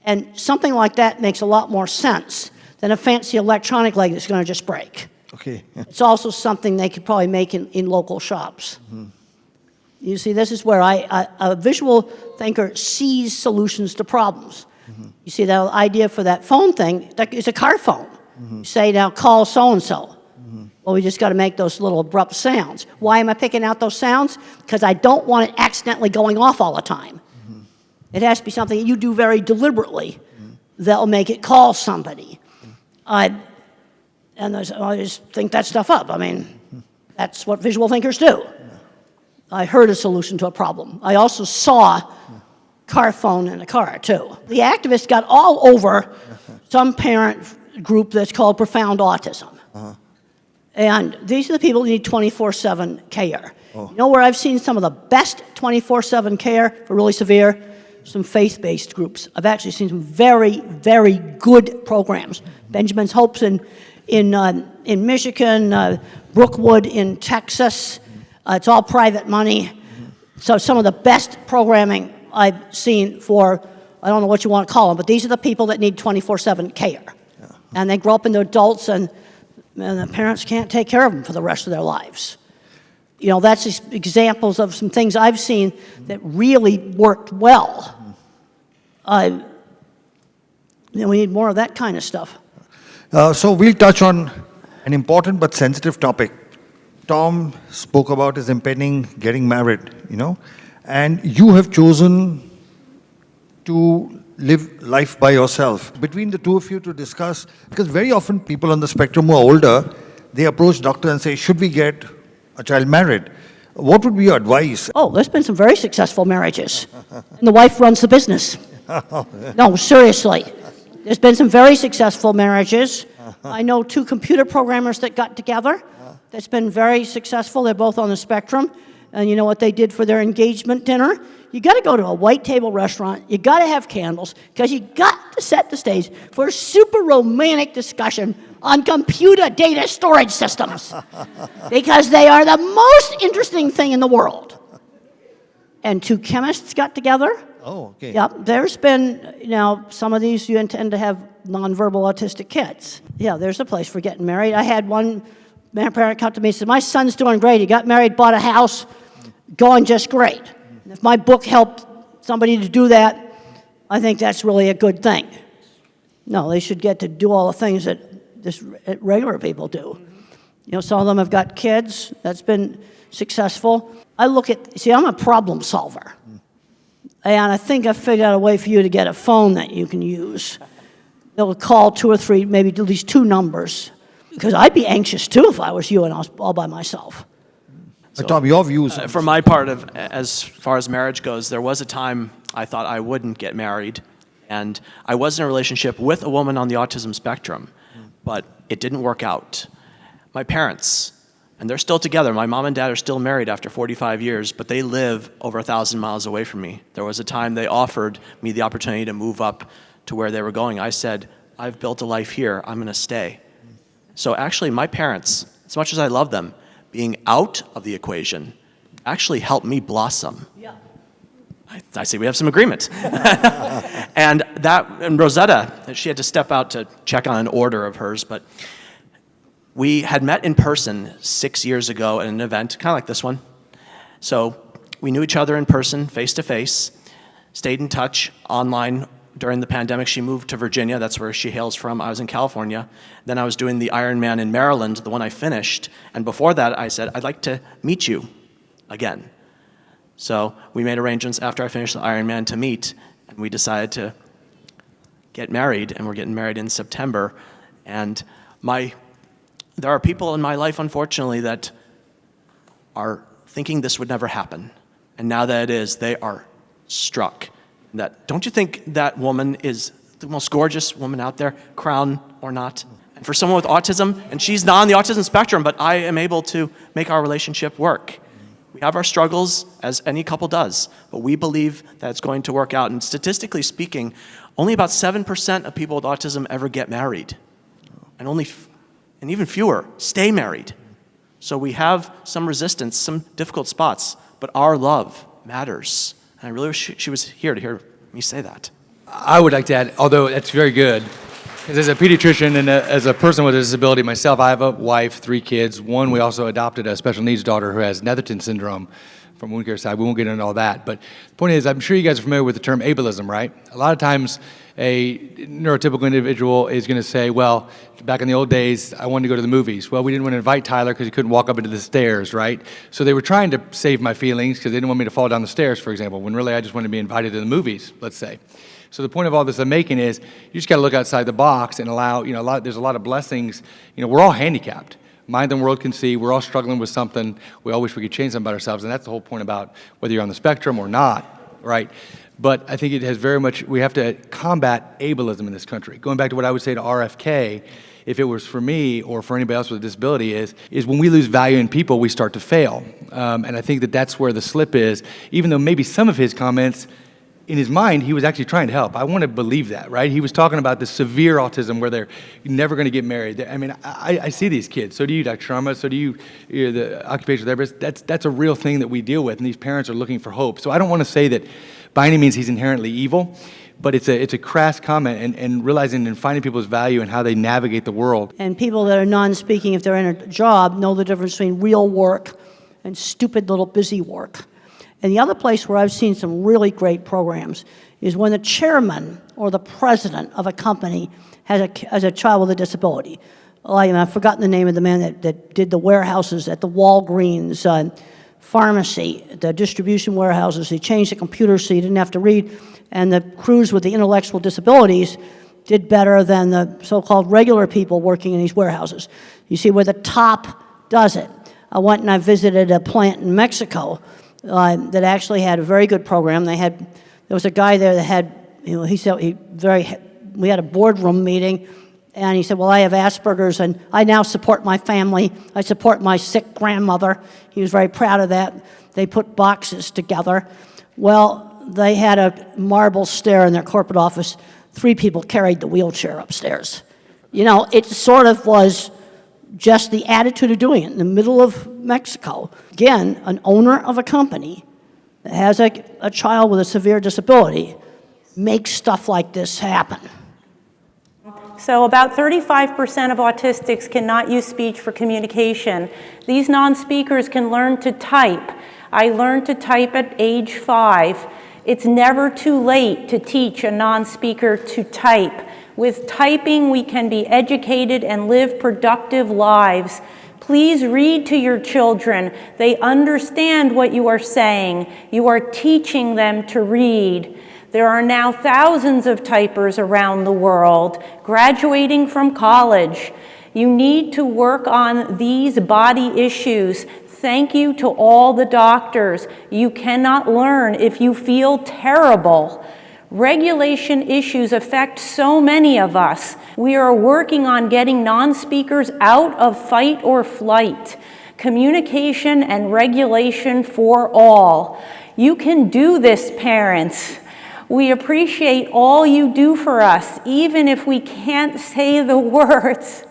And something like that makes a lot more sense than a fancy electronic leg that's going to just break. Okay. It's also something they could probably make in local shops. You see, this is where a visual thinker sees solutions to problems. You see, that idea for that phone thing, it's a car phone. You say, now call so-and-so. Well, we just got to make those little abrupt sounds. Why am I picking out those sounds? Because I don't want it accidentally going off all the time. It has to be something you do very deliberately that'll make it call somebody. I just think that stuff up. I mean, that's what visual thinkers do. I heard a solution to a problem. I also saw car phone in a car, too. The activists got all over some parent group that's called Profound Autism. And these are the people who need 24/7 care. You know where I've seen some of the best 24/7 care for really severe? Some faith-based groups. I've actually seen some very, very good programs. Benjamin's Hopes in Michigan, Brookwood in Texas. It's all private money. So some of the best programming I've seen for, I don't know what you want to call them, but these are the people that need 24/7 care. And they grow up into adults and the parents can't take care of them for the rest of their lives. You know, that's just examples of some things I've seen that really worked well. We need more of that kind of stuff. So we'll touch on an important but sensitive topic. Tom spoke about his impending getting married, and you have chosen to live life by yourself. Between the two of you to discuss, because very often people on the spectrum who are older, they approach doctor and say, should we get a child married? What would be your advice? Oh, there's been some very successful marriages. And the wife runs the business. No, seriously. There's been some very successful marriages. I know 2 computer programmers that got together. That's been very successful. They're both on the spectrum. And you know what they did for their engagement dinner? You got to go to a white table restaurant. You got to have candles because you got to set the stage for a super romantic discussion on computer data storage systems because they are the most interesting thing in the world. And two chemists got together. Oh, okay. Yep, there's been, some of these you intend to have nonverbal autistic kids. Yeah, there's a place for getting married. I had one parent come to me and said, my son's doing great. He got married, bought a house, going just great. If my book helped somebody to do that, I think that's really a good thing. No, they should get to do all the things that regular people do. Some of them have got kids. That's been successful. I'm a problem solver. And I think I figured out a way for you to get a phone that you can use. They'll call 2 or 3, maybe at least 2 numbers. Because I'd be anxious too if I was you and I was all by myself. So, Tom, your views? For my part, as far as marriage goes, there was a time I thought I wouldn't get married. And I was in a relationship with a woman on the autism spectrum, but it didn't work out. My parents, and they're still together. My mom and dad are still married after 45 years, but they live over 1,000 miles away from me. There was a time they offered me the opportunity to move up to where they were going. I said, I've built a life here. I'm going to stay. So actually, my parents, as much as I love them, being out of the equation actually helped me blossom. Yeah. I see we have some agreement. And Rosetta, she had to step out to check on an order of hers, but we had met in person 6 years ago at an event, kind of like this one. So we knew each other in person, face to face, stayed in touch online. During the pandemic, she moved to Virginia. That's where she hails from. I was in California. Then I was doing the Ironman in Maryland, the one I finished. And before that, I said, I'd like to meet you again. So we made arrangements after I finished the Ironman to meet, and we decided to get married, and we're getting married in September. And there are people in my life, unfortunately, that are thinking this would never happen. And now that it is, they are struck. Don't you think that woman is the most gorgeous woman out there, crown or not? And for someone with autism, and she's not on the autism spectrum, but I am able to make our relationship work. We have our struggles, as any couple does, but we believe that it's going to work out. And statistically speaking, only about 7% of people with autism ever get married. And even fewer stay married. So we have some resistance, some difficult spots, but our love matters. And I really wish she was here to hear me say that. I would like to add, although that's very good, because as a pediatrician and as a person with a disability myself, I have a wife, 3 kids. One, we also adopted a special needs daughter who has Netherton syndrome from wound care side. We won't get into all that. But the point is, I'm sure you guys are familiar with the term ableism, right? A lot of times a neurotypical individual is going to say, well, back in the old days, I wanted to go to the movies. Well, we didn't want to invite Tyler because he couldn't walk up into the stairs, right? So they were trying to save my feelings because they didn't want me to fall down the stairs, for example, when really I just wanted to be invited to the movies, let's say. So the point of all this I'm making is you just got to look outside the box and allow, there's a lot of blessings. We're all handicapped. Mind the world can see. We're all struggling with something. We all wish we could change something about ourselves, and that's the whole point about whether you're on the spectrum or not, right? But I think it has very much, we have to combat ableism in this country. Going back to what I would say to RFK, if it was for me or for anybody else with a disability, is when we lose value in people, we start to fail. And I think that's where the slip is, even though maybe some of his comments, in his mind, he was actually trying to help. I want to believe that, right? He was talking about the severe autism where they're never going to get married. I mean, I see these kids. So do you, Dr. Sharma. So do you, the occupational therapist. That's a real thing that we deal with, and these parents are looking for hope. So I don't want to say that by any means he's inherently evil, but it's a crass comment, and realizing and finding people's value and how they navigate the world. And people that are non-speaking, if they're in a job, know the difference between real work and stupid little busy work. And the other place where I've seen some really great programs is when the chairman or the president of a company has a child with a disability. I've forgotten the name of the man that did the warehouses at the Walgreens pharmacy, the distribution warehouses. He changed the computer so you didn't have to read. And the crews with the intellectual disabilities did better than the so-called regular people working in these warehouses. You see where the top does it. I went and I visited a plant in Mexico that actually had a very good program. There was a guy there that had, he said we had a boardroom meeting, and he said, well, I have Asperger's, and I now support my family. I support my sick grandmother. He was very proud of that. they put boxes together. Well, they had a marble stair in their corporate office. 3 people carried the wheelchair upstairs. You know, it sort of was just the attitude of doing it in the middle of Mexico. Again, an owner of a company that has a child with a severe disability makes stuff like this happen. So about 35% of autistics cannot use speech for communication. These non-speakers can learn to type. I learned to type at age 5. It's never too late to teach a non-speaker to type. With typing, we can be educated and live productive lives. Please read to your children. They understand what you are saying. You are teaching them to read. There are now thousands of typers around the world graduating from college. You need to work on these body issues. Thank you to all the doctors. You cannot learn if you feel terrible. Regulation issues affect so many of us. We are working on getting non-speakers out of fight or flight. Communication and regulation for all. You can do this, parents. We appreciate all you do for us, even if we can't say the words.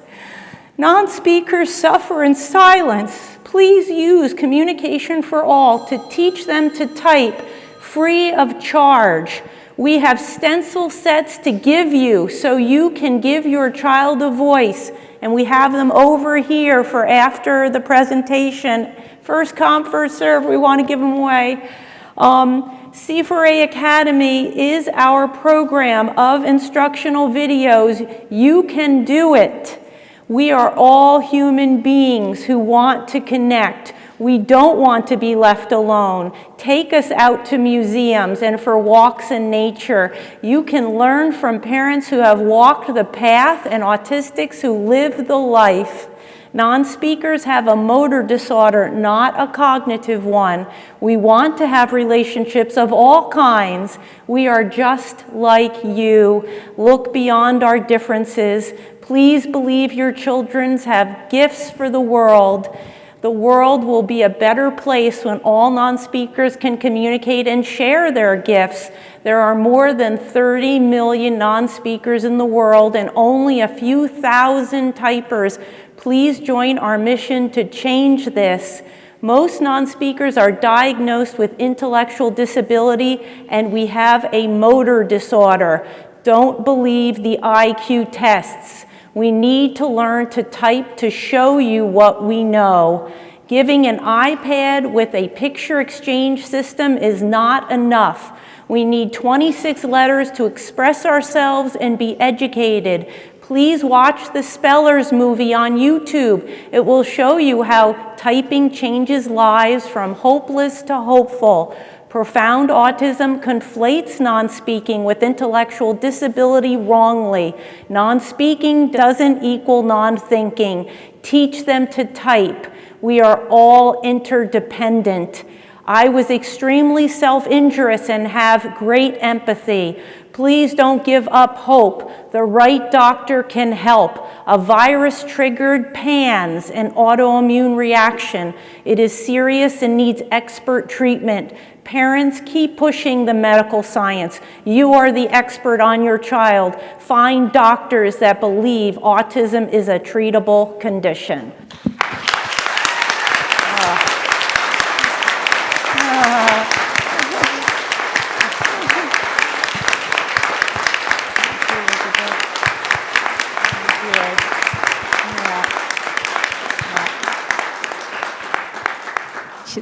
Non-speakers suffer in silence. Please use Communication for All to teach them to type free of charge. We have stencil sets to give you so you can give your child a voice, and we have them over here for after the presentation. First come, first serve, we want to give them away. C4A Academy is our program of instructional videos. You can do it. We are all human beings who want to connect. We don't want to be left alone. Take us out to museums and for walks in nature. You can learn from parents who have walked the path and autistics who live the life. Non-speakers have a motor disorder, not a cognitive one. We want to have relationships of all kinds. We are just like you. Look beyond our differences. Please believe your children have gifts for the world. The world will be a better place when all non-speakers can communicate and share their gifts. There are more than 30 million non-speakers in the world and only a few thousand typers. Please join our mission to change this. Most non-speakers are diagnosed with intellectual disability, and we have a motor disorder. Don't believe the IQ tests. We need to learn to type to show you what we know. Giving an iPad with a picture exchange system is not enough. We need 26 letters to express ourselves and be educated. Please watch the Spellers movie on YouTube. It will show you how typing changes lives from hopeless to hopeful. Profound autism conflates non-speaking with intellectual disability wrongly. Non-speaking doesn't equal non-thinking. Teach them to type. We are all interdependent. I was extremely self-injurious and have great empathy. Please don't give up hope. The right doctor can help. A virus triggered PANS, an autoimmune reaction. It is serious and needs expert treatment. Parents, keep pushing the medical science. You are the expert on your child. Find doctors that believe autism is a treatable condition.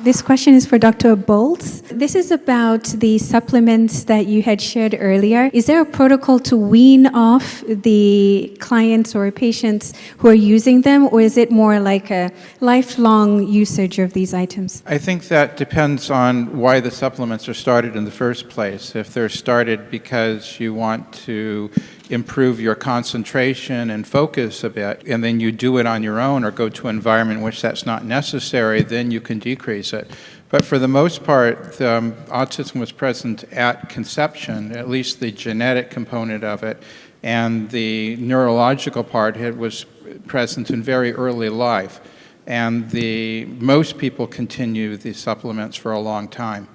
This question is for Dr. Bolts. This is about the supplements that you had shared earlier. Is there a protocol to wean off the clients or patients who are using them, or is it more like a lifelong usage of these items? I think that depends on why the supplements are started in the first place. If they're started because you want to improve your concentration and focus a bit, and then you do it on your own or go to an environment in which that's not necessary, then you can decrease it. But for the most part, autism was present at conception, at least the genetic component of it, and the neurological part was present in very early life. and most people continue the supplements for a long time.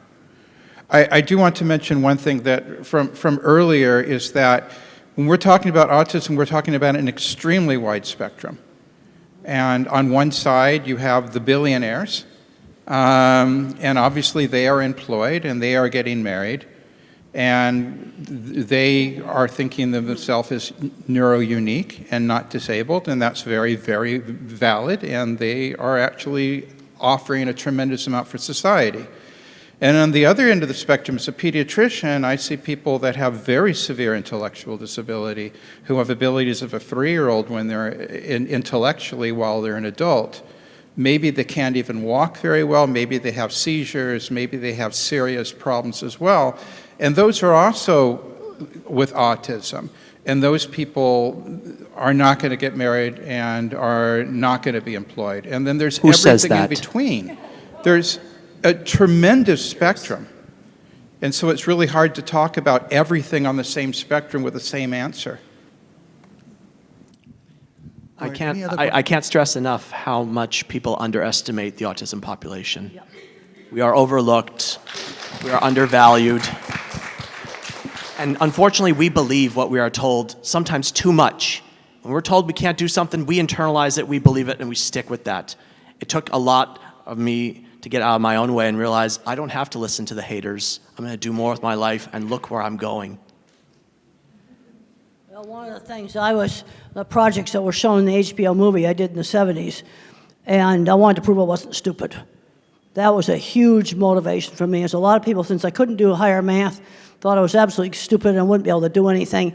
I do want to mention one thing that from earlier is that when we're talking about autism, we're talking about an extremely wide spectrum. And on one side, you have the billionaires, and obviously they are employed and they are getting married, and they are thinking of themselves as neuro-unique and not disabled, and that's very, very valid, and they are actually offering a tremendous amount for society. And on the other end of the spectrum, as a pediatrician, I see people that have very severe intellectual disability, who have abilities of a 3-year-old when they're intellectually while they're an adult. Maybe they can't even walk very well, maybe they have seizures, maybe they have serious problems as well. And those are also with autism. And those people are not going to get married and are not going to be employed. And then there's everything in between. There's a tremendous spectrum. And so it's really hard to talk about everything on the same spectrum with the same answer. I can't stress enough how much people underestimate the autism population. Yep. We are overlooked, we are undervalued, and unfortunately we believe what we are told, sometimes too much. When we're told we can't do something, we internalize it, we believe it, and we stick with that. It took a lot of me to get out of my own way and realize I don't have to listen to the haters. I'm going to do more with my life, and look where I'm going. Well, one of the things the projects that were shown in the HBO movie I did in the 70s, and I wanted to prove I wasn't stupid. That was a huge motivation for me, as a lot of people, since I couldn't do higher math, thought I was absolutely stupid and I wouldn't be able to do anything.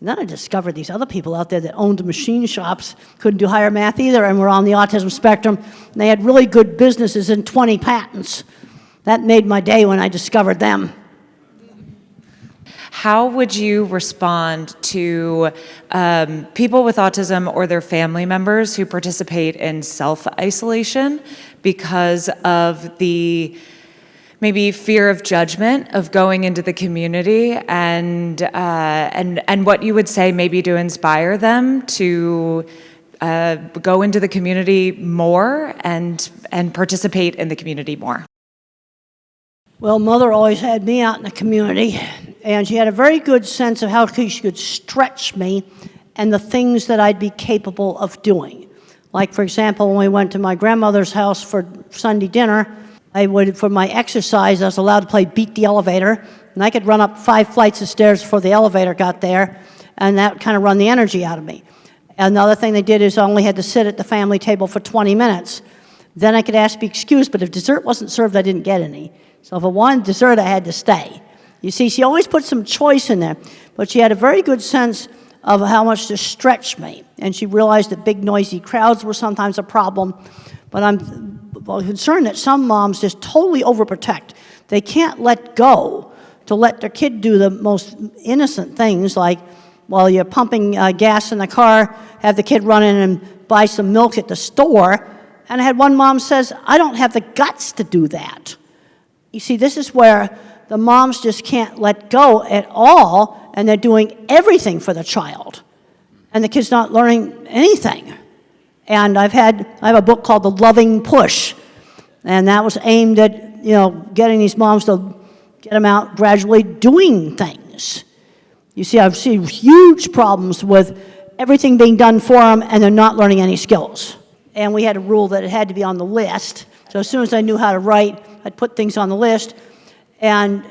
And then I discovered these other people out there that owned machine shops, couldn't do higher math either, and were on the autism spectrum, and they had really good businesses and 20 patents. That made my day when I discovered them. How would you respond to people with autism or their family members who participate in self-isolation because of the maybe fear of judgment of going into the community, and what you would say maybe to inspire them to go into the community more and participate in the community more? Well, Mother always had me out in the community, and she had a very good sense of how she could stretch me and the things that I'd be capable of doing. Like, for example, when we went to my grandmother's house for Sunday dinner, for my exercise, I was allowed to play Beat the Elevator, and I could run up 5 flights of stairs before the elevator got there, and that kind of run the energy out of me. Another thing they did is I only had to sit at the family table for 20 minutes. Then I could ask to be excused, but if dessert wasn't served, I didn't get any. So if I wanted dessert, I had to stay. You see, she always put some choice in there, but she had a very good sense of how much to stretch me, and she realized that big, noisy crowds were sometimes a problem, but I'm concerned that some moms just totally overprotect. They can't let go to let their kid do the most innocent things, like while you're pumping gas in the car, have the kid run in and buy some milk at the store. And I had one mom says, I don't have the guts to do that. You see, this is where the moms just can't let go at all, and they're doing everything for the child, and the kid's not learning anything. And I have a book called The Loving Push, and that was aimed at, getting these moms to get them out gradually doing things. You see, I've seen huge problems with everything being done for them, and they're not learning any skills. And we had a rule that it had to be on the list. So as soon as I knew how to write, I'd put things on the list, and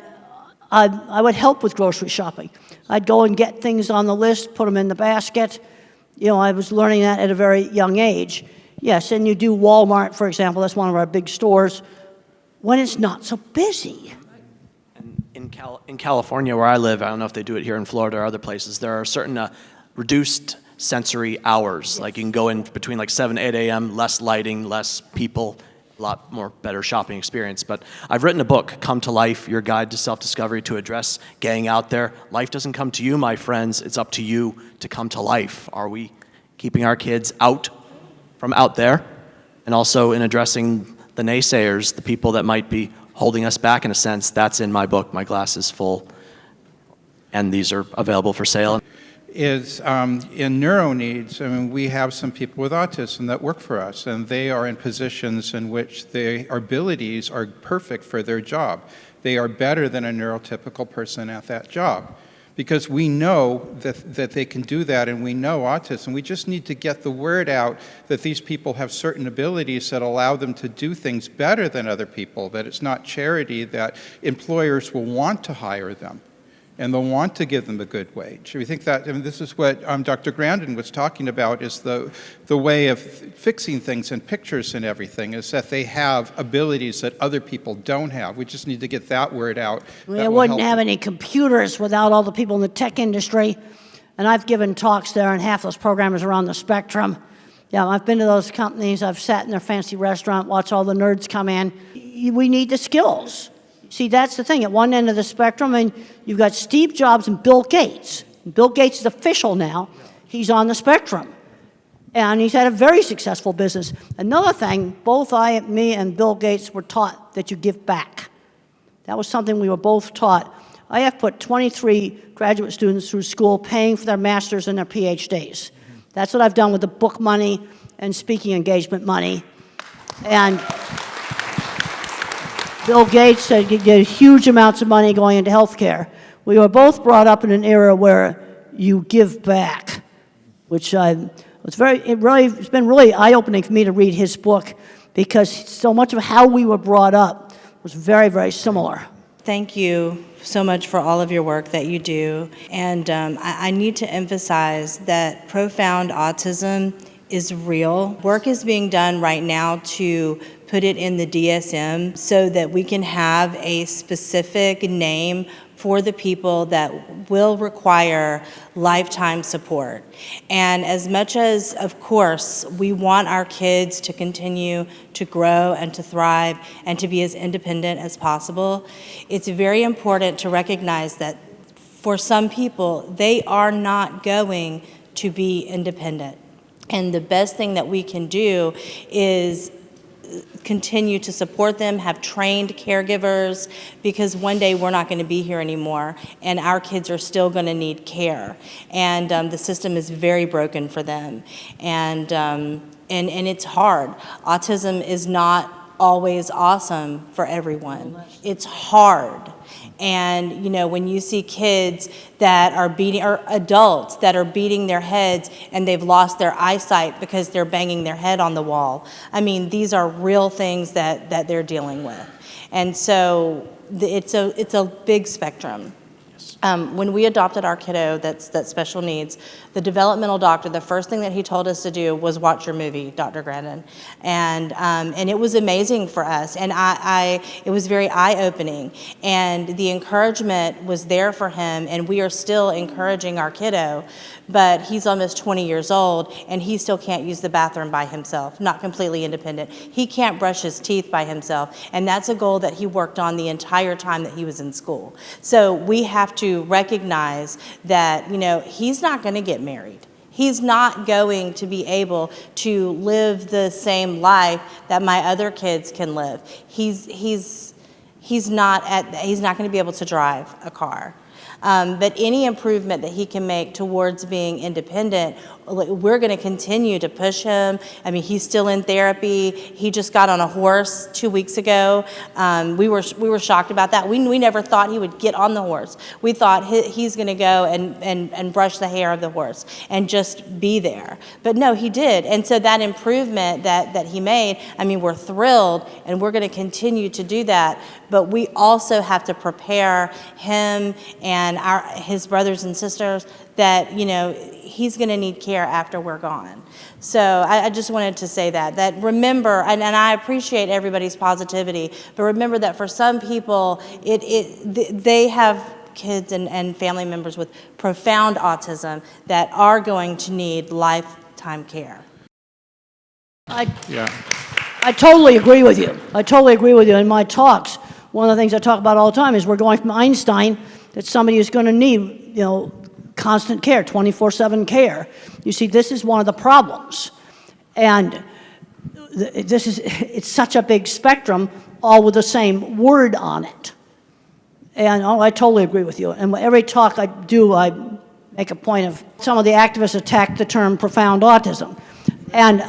I would help with grocery shopping. I'd go and get things on the list, put them in the basket. I was learning that at a very young age. Yes, and you do Walmart, for example, that's one of our big stores, when it's not so busy. In California, where I live, I don't know if they do it here in Florida or other places, there are certain reduced sensory hours. Yes. Like you can go in between like 7, 8 a.m., less lighting, less people, a lot more better shopping experience. But I've written a book, Come to Life, Your Guide to Self-Discovery, to address getting out there. Life doesn't come to you, my friends. It's up to you to come to life. Are we keeping our kids out from out there? And also in addressing the naysayers, the people that might be holding us back in a sense. That's in my book, My Glass is Full. And these are available for sale. is in neuro needs. I mean, we have some people with autism that work for us, and they are in positions in which their abilities are perfect for their job. They are better than a neurotypical person at that job, because we know that they can do that, and we know autism. We just need to get the word out that these people have certain abilities that allow them to do things better than other people, that it's not charity, that employers will want to hire them, and they'll want to give them a good wage. We think that, I mean, this is what Dr. Grandin was talking about, is the way of fixing things and pictures and everything, is that they have abilities that other people don't have. We just need to get that word out. We wouldn't have any computers without all the people in the tech industry. And I've given talks there, and half those programmers are on the spectrum. Yeah, I've been to those companies. I've sat in their fancy restaurant, watched all the nerds come in. We need the skills. See, that's the thing. At one end of the spectrum, and you've got Steve Jobs and Bill Gates. Bill Gates is official now. He's on the spectrum. And he's had a very successful business. Another thing, both me and Bill Gates were taught that you give back. That was something we were both taught. I have put 23 graduate students through school paying for their masters and their PhDs. That's what I've done with the book money and speaking engagement money. And Bill Gates said you get huge amounts of money going into healthcare. We were both brought up in an era where you give back, which it's been really eye-opening for me to read his book, because so much of how we were brought up was very, very similar. Thank you so much for all of your work that you do. And I need to emphasize that profound autism is real. Work is being done right now to put it in the DSM so that we can have a specific name for the people that will require lifetime support. And as much as, of course, we want our kids to continue to grow and to thrive and to be as independent as possible, it's very important to recognize that for some people, they are not going to be independent. And the best thing that we can do is continue to support them, have trained caregivers, because one day we're not going to be here anymore, and our kids are still going to need care. And the system is very broken for them. And it's hard. Autism is not always awesome for everyone. It's hard. And, you know, when you see kids that are beating, or adults that are beating their heads and they've lost their eyesight because they're banging their head on the wall, I mean, these are real things that they're dealing with. And so it's a big spectrum. When we adopted our kiddo that's special needs, the developmental doctor, the first thing that he told us to do was watch your movie, Dr. Grandin. And it was amazing for us. And it was very eye-opening. And the encouragement was there for him, and we are still encouraging our kiddo. But he's almost 20 years old, and he still can't use the bathroom by himself, not completely independent. He can't brush his teeth by himself, and that's a goal that he worked on the entire time that he was in school. So we have to recognize that, you know, he's not going to get married. He's not going to be able to live the same life that my other kids can live. He's not going to be able to drive a car. But any improvement that he can make towards being independent, we're going to continue to push him. I mean, he's still in therapy. He just got on a horse 2 weeks ago. We were shocked about that. We never thought he would get on the horse. We thought he's going to go and brush the hair of the horse and just be there. But no, he did. And so that improvement that he made, I mean, we're thrilled, and we're going to continue to do that. But we also have to prepare him and his brothers and sisters that, you know, he's going to need care after we're gone. So I just wanted to say that remember, and I appreciate everybody's positivity, but remember that for some people, they have kids and family members with profound autism that are going to need lifetime care. I totally agree with you. I totally agree with you. In my talks, one of the things I talk about all the time is we're going from Einstein, that somebody is going to need, you know, constant care, 24/7 care. You see, this is one of the problems. And it's such a big spectrum, all with the same word on it. And I totally agree with you. And every talk I do, I make a point of Some of the activists attacked the term profound autism. And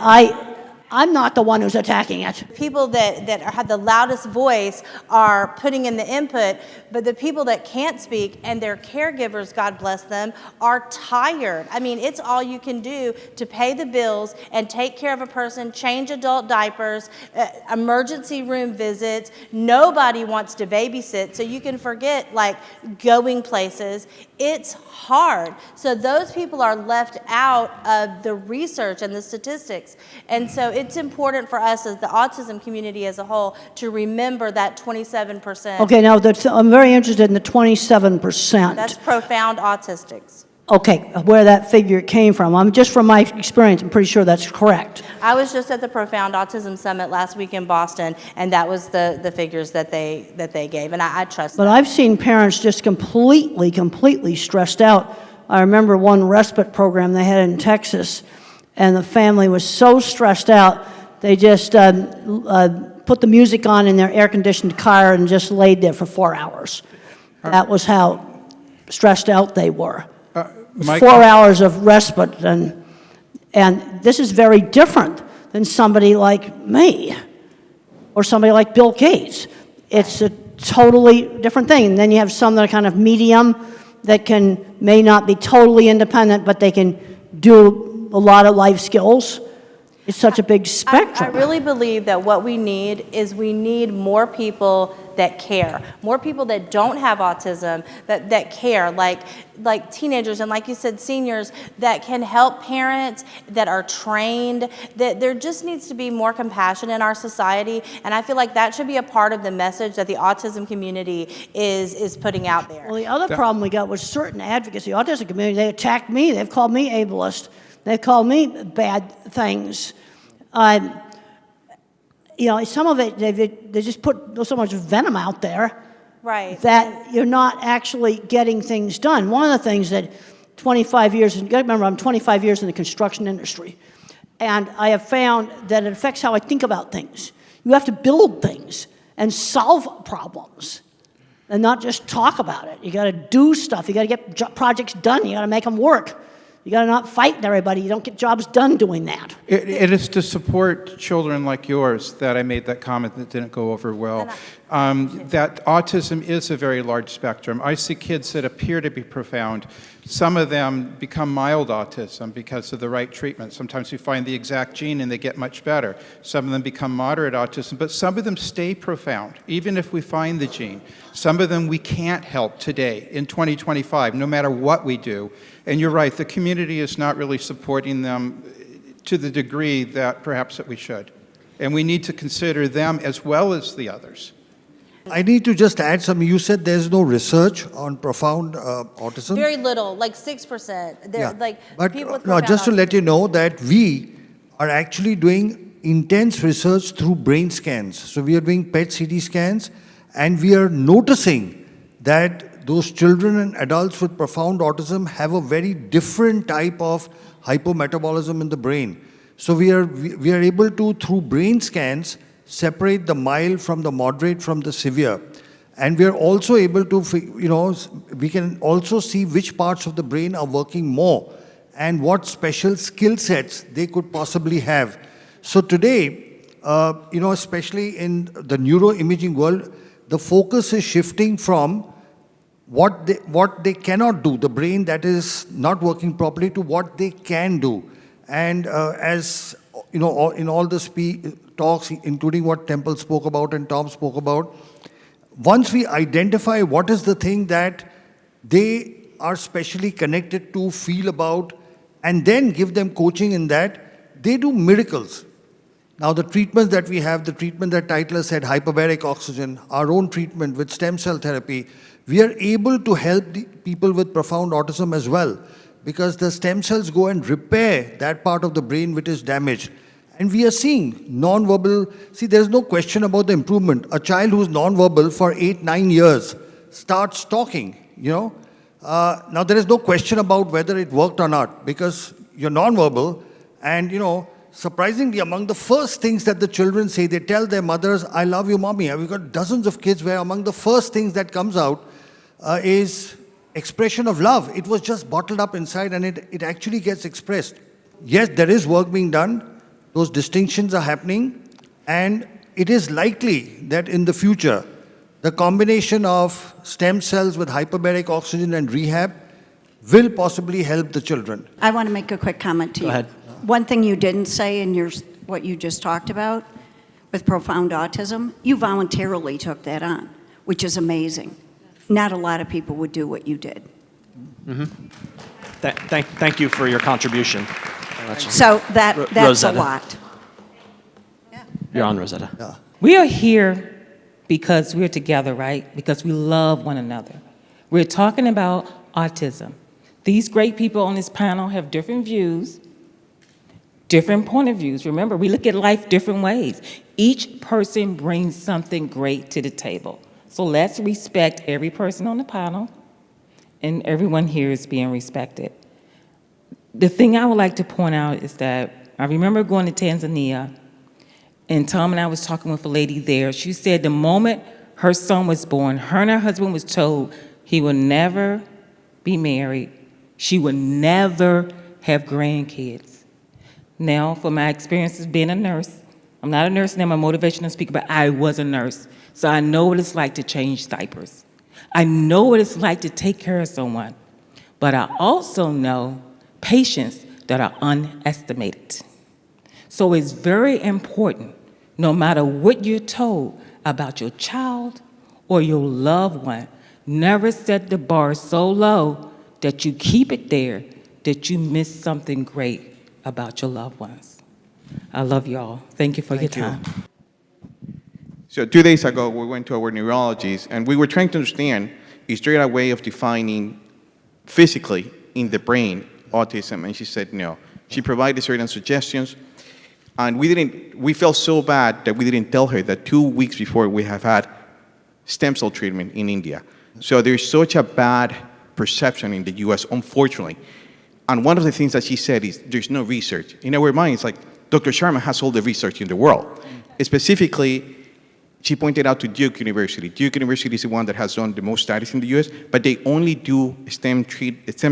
I'm not the one who's attacking it. People that have the loudest voice are putting in the input, but the people that can't speak and their caregivers, God bless them, are tired. I mean, it's all you can do to pay the bills and take care of a person, change adult diapers, emergency room visits. Nobody wants to babysit, so you can forget like going places. It's hard. So those people are left out of the research and the statistics. And so it's important for us as the autism community as a whole to remember that 27%. Okay, now I'm very interested in the 27%. That's profound autistics. Okay, where that figure came from. Just from my experience, I'm pretty sure that's correct. I was just at the Profound Autism Summit last week in Boston, and that was the figures that they gave, and I trust But that. I've seen parents just completely stressed out. I remember one respite program they had in Texas, and the family was so stressed out, they just put the music on in their air-conditioned car and just laid there for 4 hours. That was how stressed out they were. It was 4 hours of respite, and this is very different than somebody like me or somebody like Bill Gates. It's a totally different thing. And then you have some that are kind of medium that may not be totally independent, but they can do a lot of life skills. It's such a big spectrum. I really believe that what we need more people that care, more people that don't have autism, that care, like teenagers and like you said, seniors, that can help parents, that are trained, that there just needs to be more compassion in our society, and I feel like that should be a part of the message that the autism community is putting out there. Well, the other problem we got was certain advocacy, autism community, they attacked me, they've called me ableist, they've called me bad things. You know, some of it, they just put so much venom out there, right, that you're not actually getting things done. One of the things that 25 years, you gotta remember I'm 25 years in the construction industry, and I have found that it affects how I think about things. You have to build things and solve problems and not just talk about it. You gotta do stuff, you gotta get projects done, you gotta make them work. You got to not fight everybody. You don't get jobs done doing that. It is to support children like yours that I made that comment that didn't go over well. That autism is a very large spectrum. I see kids that appear to be profound. Some of them become mild autism because of the right treatment. Sometimes we find the exact gene and they get much better. Some of them become moderate autism, but some of them stay profound, even if we find the gene. Some of them we can't help today in 2025, no matter what we do. And you're right, the community is not really supporting them to the degree that perhaps that we should. And we need to consider them as well as the others. I need to just add something. You said there's no research on profound autism. Very little, like 6%. They're like but people with no, profound just to autism. let you know that we are actually doing intense research through brain scans. So we are doing PET CT scans, and we are noticing that those children and adults with profound autism have a very different type of hypometabolism in the brain. So we are able to, through brain scans, separate the mild from the moderate from the severe. And we are also able to, we can also see which parts of the brain are working more and what special skill sets they could possibly have. So today, especially in the neuroimaging world, the focus is shifting from what they cannot do, the brain that is not working properly, to what they can do. And as you know, in all the talks, including what Temple spoke about and Tom spoke about, once we identify what is the thing that they are specially connected to, feel about, and then give them coaching in that, they do miracles. Now the treatments that we have, the treatment that Titler said, hyperbaric oxygen, our own treatment with stem cell therapy, we are able to help the people with profound autism as well, because the stem cells go and repair that part of the brain which is damaged. And we are seeing non-verbal, there's no question about the improvement. A child who's non-verbal for 8-9 years starts talking, Now there is no question about whether it worked or not, because you're non-verbal, and surprisingly, among the first things that the children say, they tell their mothers, "I love you, mommy." We've got dozens of kids where among the first things that comes out is expression of love. It was just bottled up inside, and it actually gets expressed. Yes, there is work being done. Those distinctions are happening. And it is likely that in the future, the combination of stem cells with hyperbaric oxygen and rehab will possibly help the children. I want to make a quick comment to you. Go ahead. One thing you didn't say in what you just talked about with profound autism, you voluntarily took that on, which is amazing. Not a lot of people would do what you did. Thank you for your contribution. So that's Rosetta. a lot. You're on, Rosetta. We are here because we're together, right? Because we love one another. We're talking about autism. These great people on this panel have different views, different point of views. Remember, we look at life different ways. Each person brings something great to the table. So let's respect every person on the panel, and everyone here is being respected. The thing I would like to point out is that I remember going to Tanzania, and Tom and I was talking with a lady there. She said the moment her son was born, her and her husband was told he would never be married. She would never have grandkids. Now, for my experiences being a nurse, I'm not a nurse and I'm a motivational speaker, but I was a nurse. So I know what it's like to change diapers. I know what it's like to take care of someone. But I also know patients that are underestimated. So it's very important, no matter what you're told about your child or your loved one, never set the bar so low that you keep it there, that you miss something great about your loved ones. I love you all. Thank you for your time. So 2 days ago, we went to our neurologist, and we were trying to understand, is there a way of defining physically in the brain autism? And she said no. She provided certain suggestions, and we felt so bad that we didn't tell her that 2 weeks before we have had stem cell treatment in India. So there's such a bad perception in the US, unfortunately. And one of the things that she said is there's no research. In our minds, like, Dr. Sharma has all the research in the world. Specifically, she pointed out to Duke University. Duke University is the one that has done the most studies in the US, but they only do stem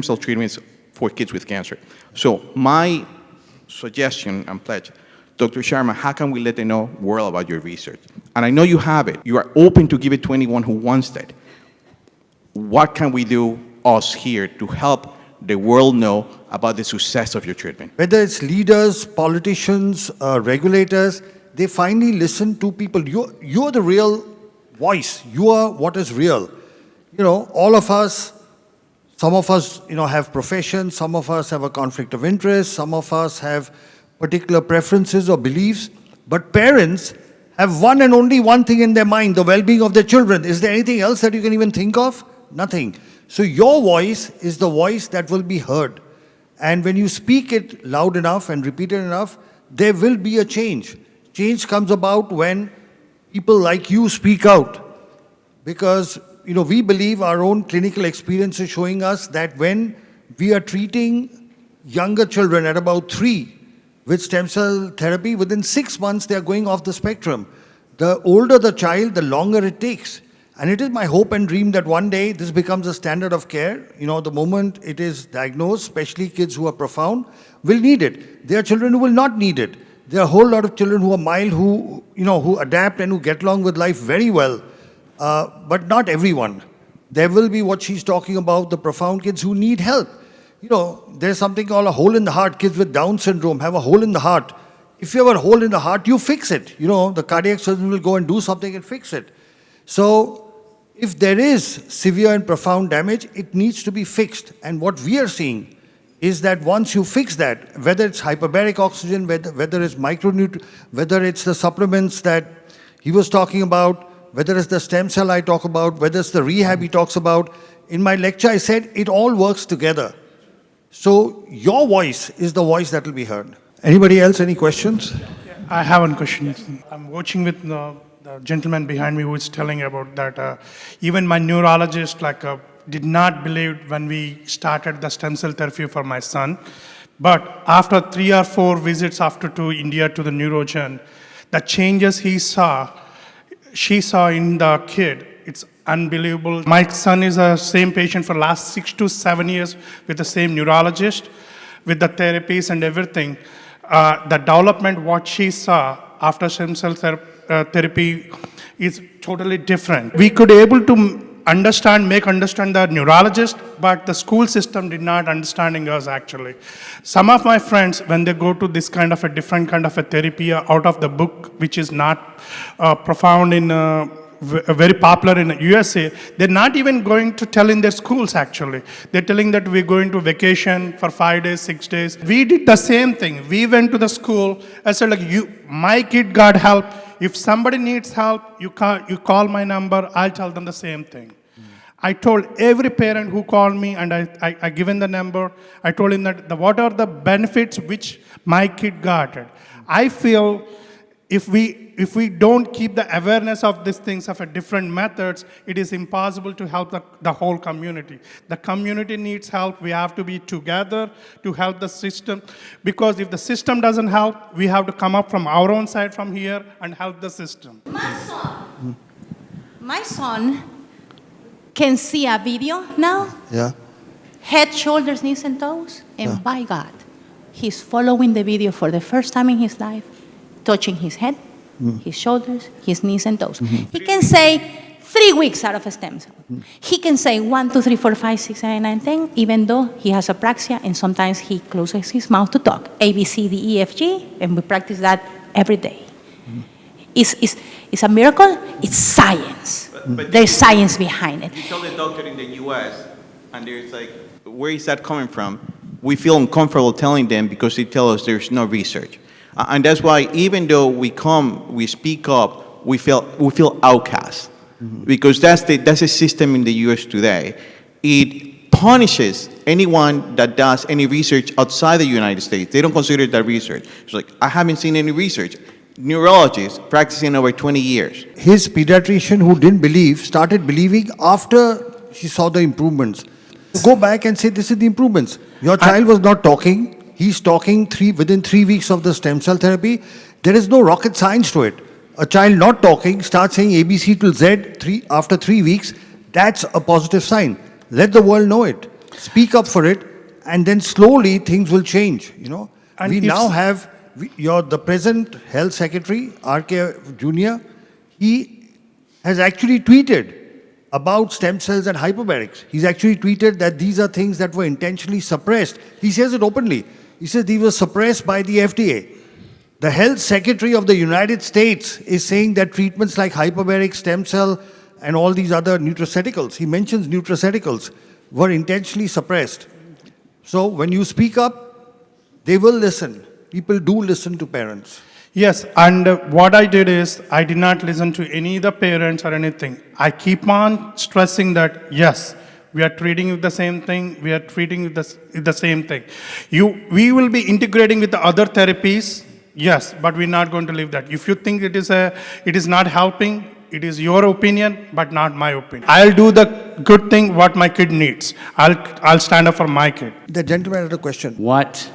cell treatments for kids with cancer. So my suggestion and pledge, Dr. Sharma, how can we let the world about your research? And I know you have it. You are open to give it to anyone who wants that. What can we do, us here, to help the world know about the success of your treatment? Whether it's leaders, politicians, regulators, they finally listen to people. You're the real voice. You are what is real. All of us, some of us, have professions, some of us have a conflict of interest, some of us have particular preferences or beliefs, but parents have one and only one thing in their mind, the well-being of their children. Is there anything else that you can even think of? Nothing. So your voice is the voice that will be heard. And when you speak it loud enough and repeat it enough, there will be a change. Change comes about when people like you speak out. Because, we believe our own clinical experience is showing us that when we are treating younger children at about 3 with stem cell therapy, within 6 months they are going off the spectrum. The older the child, the longer it takes. And it is my hope and dream that one day this becomes a standard of care. The moment it is diagnosed, especially kids who are profound, will need it. There are children who will not need it. There are a whole lot of children who are mild, who adapt and who get along with life very well. But not everyone. There will be what she's talking about, the profound kids who need help. There's something called a hole in the heart. Kids with Down syndrome have a hole in the heart. If you have a hole in the heart, you fix it. The cardiac surgeon will go and do something and fix it. So if there is severe and profound damage, it needs to be fixed. And what we are seeing is that once you fix that, whether it's hyperbaric oxygen, whether it's whether it's the supplements that he was talking about, whether it's the stem cell I talk about, whether it's the rehab he talks about, in my lecture I said it all works together. So your voice is the voice that will be heard. Anybody else, any questions? I have one question. I'm watching with the gentleman behind me who is telling about that. Even my neurologist did not believe when we started the stem cell therapy for my son. But after 3 or 4 visits to India to the neurogen, the changes she saw in the kid It's unbelievable. My son is the same patient for last 6 to 7 years with the same neurologist, with the therapies and everything. The development, what she saw after stem cell therapy is totally different. We could able to make understand the neurologist, but the school system did not understanding us actually. Some of my friends, when they go to this kind of a different kind of a therapy out of the book, which is not profound in very popular in the USA, they're not even going to tell in their schools actually. They're telling that we're going to vacation for 5 days, 6 days. We did the same thing. We went to the school. I said like, my kid got help. If somebody needs help, you call my number, I'll tell them the same thing. I told every parent who called me, and I given the number, I told him that what are the benefits which my kid got. I feel if we don't keep the awareness of these things, of a different methods, it is impossible to help the whole community. The community needs help. We have to be together to help the system. Because if the system doesn't help, we have to come up from our own side from here and help the system. My son can see a video now. Yeah. Head, shoulders, knees, and toes. And by God, he's following the video for the first time in his life, touching his head, his shoulders, his knees, and toes. He can say 3 weeks out of a stem cell. He can say 1, 2, 3, 4, 5, 6, 7, 8, 9, 10, even though he has apraxia, and sometimes he closes his mouth to talk. A, B, C, D, E, F, G, and we practice that every day. It's a miracle. It's science. But there's science behind it. You tell the doctor in the U.S., and there's like, where is that coming from? We feel uncomfortable telling them because they tell us there's no research. And that's why even though we speak up, we feel outcast. Because that's the system in the U.S. today. It punishes anyone that does any research outside the United States. They don't consider that research. It's like, I haven't seen any research. Neurologist practicing over 20 years. His pediatrician who didn't believe started believing after she saw the improvements. Go back and say, this is the improvements. Your child was not talking. He's talking within 3 weeks of the stem cell therapy. There is no rocket science to it. A child not talking starts saying ABC till Z after 3 weeks. That's a positive sign. Let the world know it. Speak up for it, and then slowly things will change. You know, And we if now have the present health secretary, R.K. Jr., he has actually tweeted about stem cells and hyperbarics. He's actually tweeted that these are things that were intentionally suppressed. He says it openly. He says these were suppressed by the FDA. The health secretary of the United States is saying that treatments like hyperbaric stem cell and all these other nutraceuticals, he mentions nutraceuticals, were intentionally suppressed. So when you speak up, they will listen. People do listen to parents. Yes, and what I did is, I did not listen to any of the parents or anything. I keep on stressing that, yes, we are treating with the same thing, we are treating with the same thing. We will be integrating with the other therapies, yes, but we're not going to leave that. If you think it is not helping, it is your opinion, but not my opinion. I'll do the good thing what my kid needs. I'll stand up for my kid. The gentleman had a question. What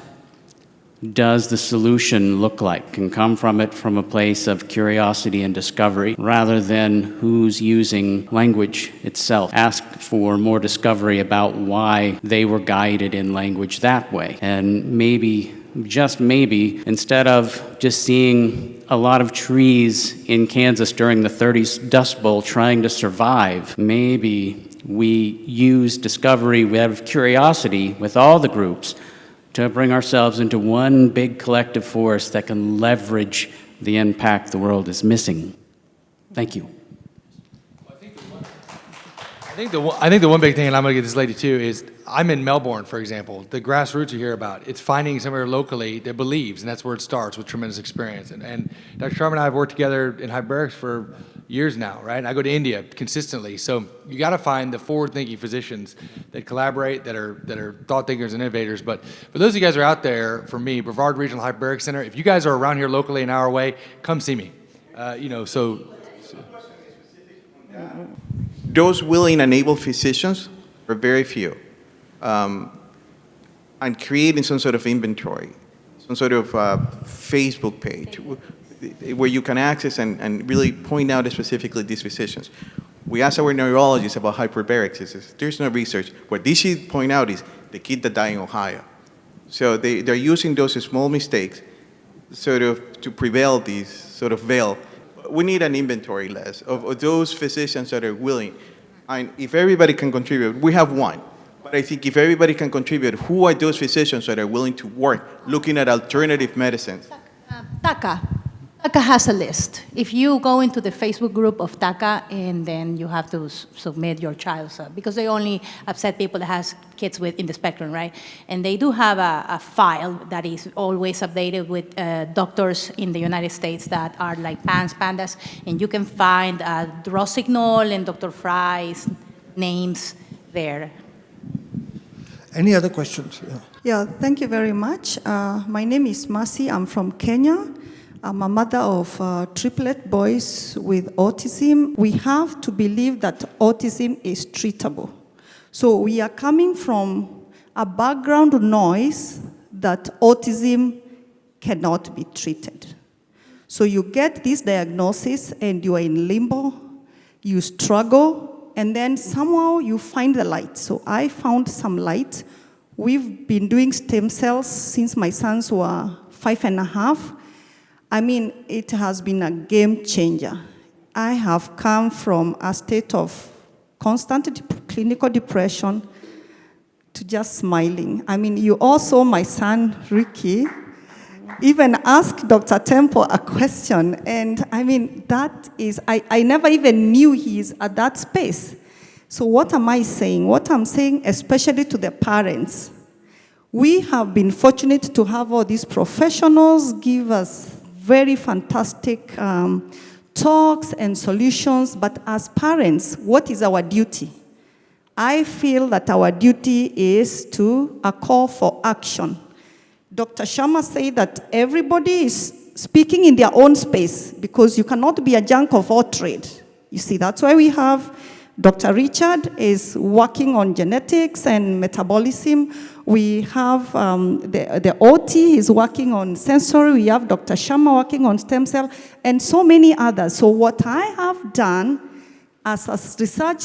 does the solution look like? Can come from a place of curiosity and discovery rather than who's using language itself. Ask for more discovery about why they were guided in language that way. And maybe, just maybe, instead of just seeing a lot of trees in Kansas during the 30s Dust Bowl trying to survive, maybe we use discovery, we have curiosity with all the groups to bring ourselves into one big collective force that can leverage the impact the world is missing. Thank you. I think the one big thing, and I'm going to get this lady too, is I'm in Melbourne, for example. The grassroots you hear about, it's finding somewhere locally that believes, and that's where it starts, with tremendous experience. And Dr. Sharma and I have worked together in hyperbarics for years now, right? And I go to India consistently. So you got to find the forward-thinking physicians that collaborate, that are thought thinkers and innovators. But for those of you guys who are out there, for me, Brevard Regional Hyperbaric Center, if you guys are around here locally an hour away, come see me. Those willing and able physicians are very few. And creating some sort of inventory, some sort of Facebook page where you can access and really point out specifically these physicians. We asked our neurologists about hyperbaric. There's no research. What they should point out is the kid that died in Ohio. So they're using those small mistakes sort of to prevail these sort of veil. We need an inventory list of those physicians that are willing. And if everybody can contribute, we have one. But I think if everybody can contribute, who are those physicians that are willing to work looking at alternative medicines? TACA has a list. If you go into the Facebook group of TACA, and then you have to submit your child, because they only accept people that has kids in the spectrum, right? And they do have a file that is always updated with doctors in the United States that are like pandas, and you can find Rossignol and Dr. Fry's names there. Any other questions? Yeah, thank you very much. My name is Masi. I'm from Kenya. I'm a mother of triplet boys with autism. We have to believe that autism is treatable. So we are coming from a background noise that autism cannot be treated. So you get this diagnosis and you are in limbo, you struggle, and then somehow you find the light. So I found some light. We've been doing stem cells since my sons were 5.5. I mean, it has been a game changer. I have come from a state of constant clinical depression to just smiling. I mean, you all saw my son, Ricky, even ask Dr. Temple a question. And I mean, that is, I never even knew he's at that space. So what am I saying? What I'm saying, especially to the parents, we have been fortunate to have all these professionals give us very fantastic talks and solutions, but as parents, what is our duty? I feel that our duty is to a call for action. Dr. Sharma said that everybody is speaking in their own space because you cannot be a jack of all trade. You see, that's why we have Dr. Richard is working on genetics and metabolism. We have the OT is working on sensory. We have Dr. Sharma working on stem cell, and so many others. So what I have done as a research,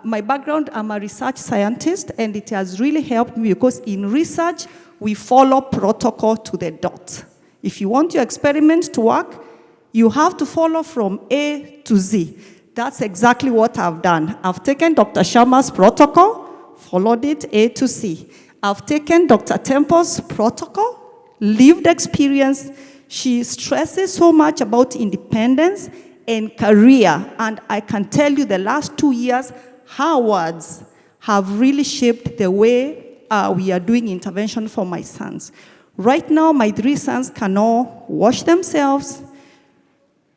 my background, I'm a research scientist, and it has really helped me because in research, we follow protocol to the dot. If you want your experiment to work, you have to follow from A to Z. That's exactly what I've done. I've taken Dr. Sharma's protocol, followed it A to C. I've taken Dr. Temple's protocol, lived experience. She stresses so much about independence and career. And I can tell you the last 2 years, her words have really shaped the way we are doing intervention for my sons. Right now, my 3 sons can all wash themselves,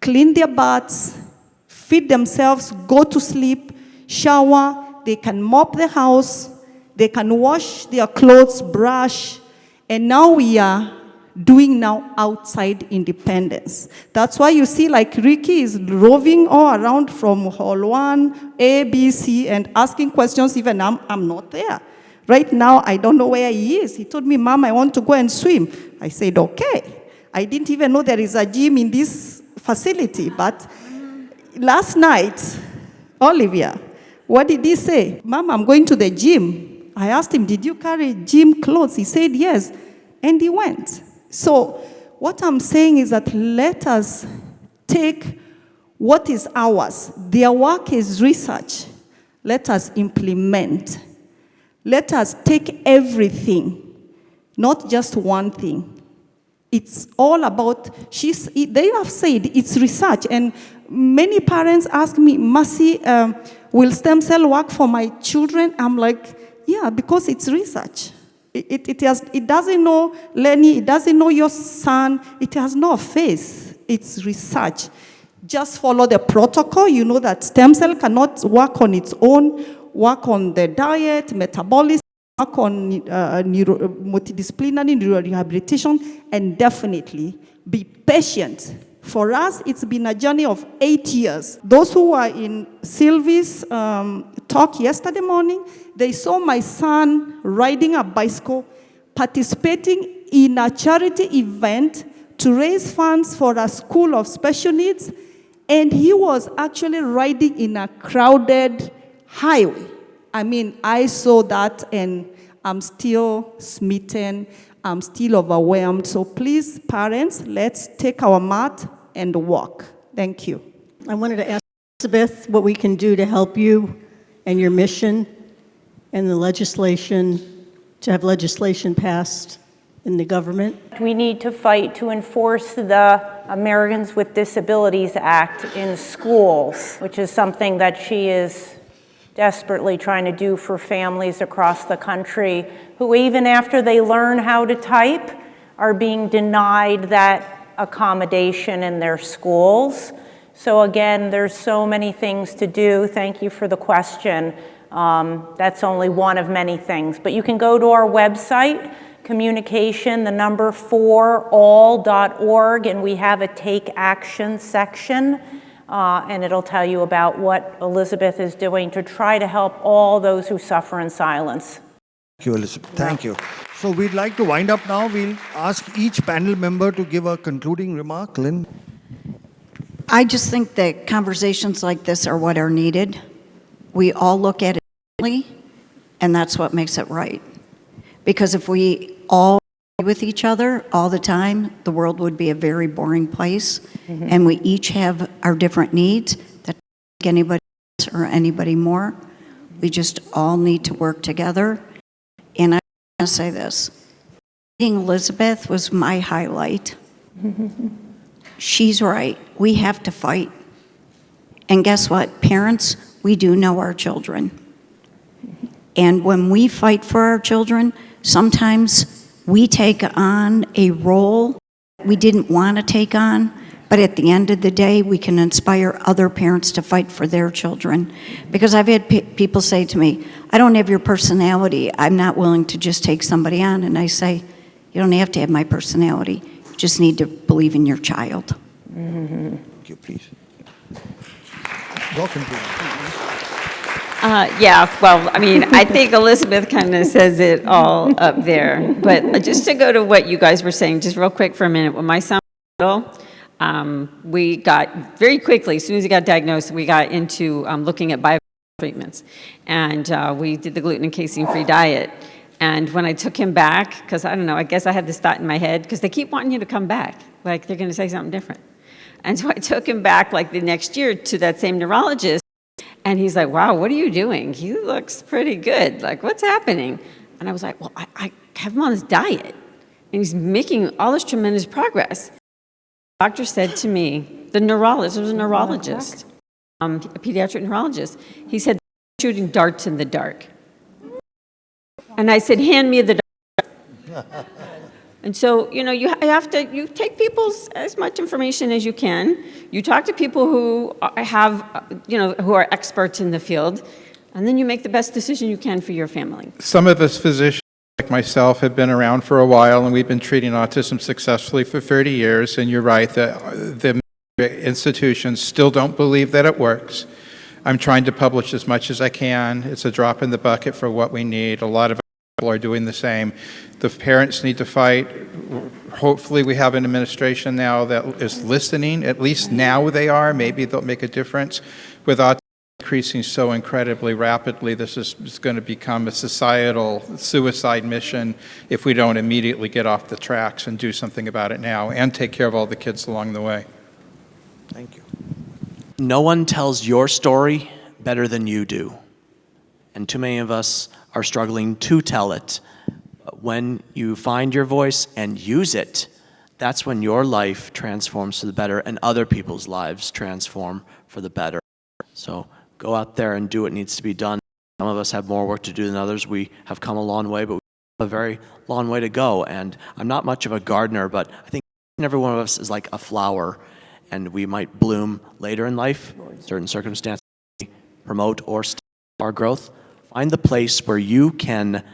clean their butts, feed themselves, go to sleep, shower, they can mop the house, they can wash their clothes, brush, and now we are doing now outside independence. That's why you see like Ricky is roving all around from hall 1, A, B, C, and asking questions even I'm not there. Right now, I don't know where he is. He told me, Mom, I want to go and swim. I said, okay. I didn't even know there is a gym in this facility, but last night, Olivia, what did he say? Mom, I'm going to the gym. I asked him, did you carry gym clothes? He said, yes. And he went. So what I'm saying is that let us take what is ours. Their work is research. Let us implement. Let us take everything, not just one thing. It's all about, they have said it's research, and many parents ask me, Mercy, will stem cell work for my children? I'm like, yeah, because it's research. It doesn't know Lenny, it doesn't know your son, it has no face. It's research. Just follow the protocol. You know that stem cell cannot work on its own. Work on the diet, metabolism, work on multidisciplinary neurorehabilitation, and definitely be patient. For us, it's been a journey of 8 years. Those who were in Sylvie's talk yesterday morning, they saw my son riding a bicycle, participating in a charity event to raise funds for a school of special needs, And he was actually riding in a crowded highway. I mean, I saw that and I'm still smitten. I'm still overwhelmed. So please, parents, let's take our mat and walk. Thank you. I wanted to ask Elizabeth what we can do to help you and your mission and the legislation, to have legislation passed in the government. We need to fight to enforce the Americans with Disabilities Act in schools, which is something that she is desperately trying to do for families across the country who, even after they learn how to type, are being denied that accommodation in their schools. So again, there's so many things to do. Thank you for the question. That's only one of many things. But you can go to our website, communication, 4all.org, and we have a take action section. And it'll tell you about what Elizabeth is doing to try to help all those who suffer in silence. Thank you, Elizabeth. Thank you. So we'd like to wind up now. We'll ask each panel member to give a concluding remark. Lynn? I just think that conversations like this are what are needed. We all look at it differently, and that's what makes it right. Because if we all agree with each other all the time, the world would be a very boring place. And we each have our different needs that don't make anybody less or anybody more. We just all need to work together. And I want to say this. Meeting Elizabeth was my highlight. She's right. We have to fight. And guess what? Parents, we do know our children. And when we fight for our children, sometimes we take on a role we didn't want to take on, but at the end of the day, we can inspire other parents to fight for their children. Because I've had people say to me, I don't have your personality. I'm not willing to just take somebody on. And I say, you don't have to have my personality. You just need to believe in your child. Thank you, please. Welcome to Yeah, well, I mean, I think Elizabeth kind of says it all up there. But just to go to what you guys were saying, just real quick for a minute, when my son was little, we got very quickly, as soon as he got diagnosed, we got into looking at bio treatments. And we did the gluten and casein-free diet. And when I took him back, because I don't know, I guess I had this thought in my head, because they keep wanting you to come back, like they're going to say something different. And so I took him back like the next year to that same neurologist. And he's like, wow, what are you doing? He looks pretty good. Like, what's happening? And I was like, well, I have him on this diet. And he's making all this tremendous progress. The doctor said to me, the neurologist, it was a neurologist, a pediatric neurologist. He said, shooting darts in the dark. And I said, hand me the dart. And so, you know, you take people's as much information as you can. You talk to people who have, who are experts in the field, and then you make the best decision you can for your family. Some of us physicians, like myself, have been around for a while, and we've been treating autism successfully for 30 years, and you're right, the institutions still don't believe that it works. I'm trying to publish as much as I can. It's a drop in the bucket for what we need. A lot of people are doing the same. The parents need to fight. Hopefully we have an administration now that is listening. At least now they are. Maybe they'll make a difference. With autism increasing so incredibly rapidly, this is going to become a societal suicide mission if we don't immediately get off the tracks and do something about it now and take care of all the kids along the way. Thank you. No one tells your story better than you do. And too many of us are struggling to tell it. But when you find your voice and use it, that's when your life transforms for the better and other people's lives transform for the better. So go out there and do what needs to be done. Some of us have more work to do than others. We have come a long way, but we have a very long way to go. And I'm not much of a gardener, but I think every one of us is like a flower, and we might bloom later in life. Certain circumstances promote or stop our growth. Find the place where you can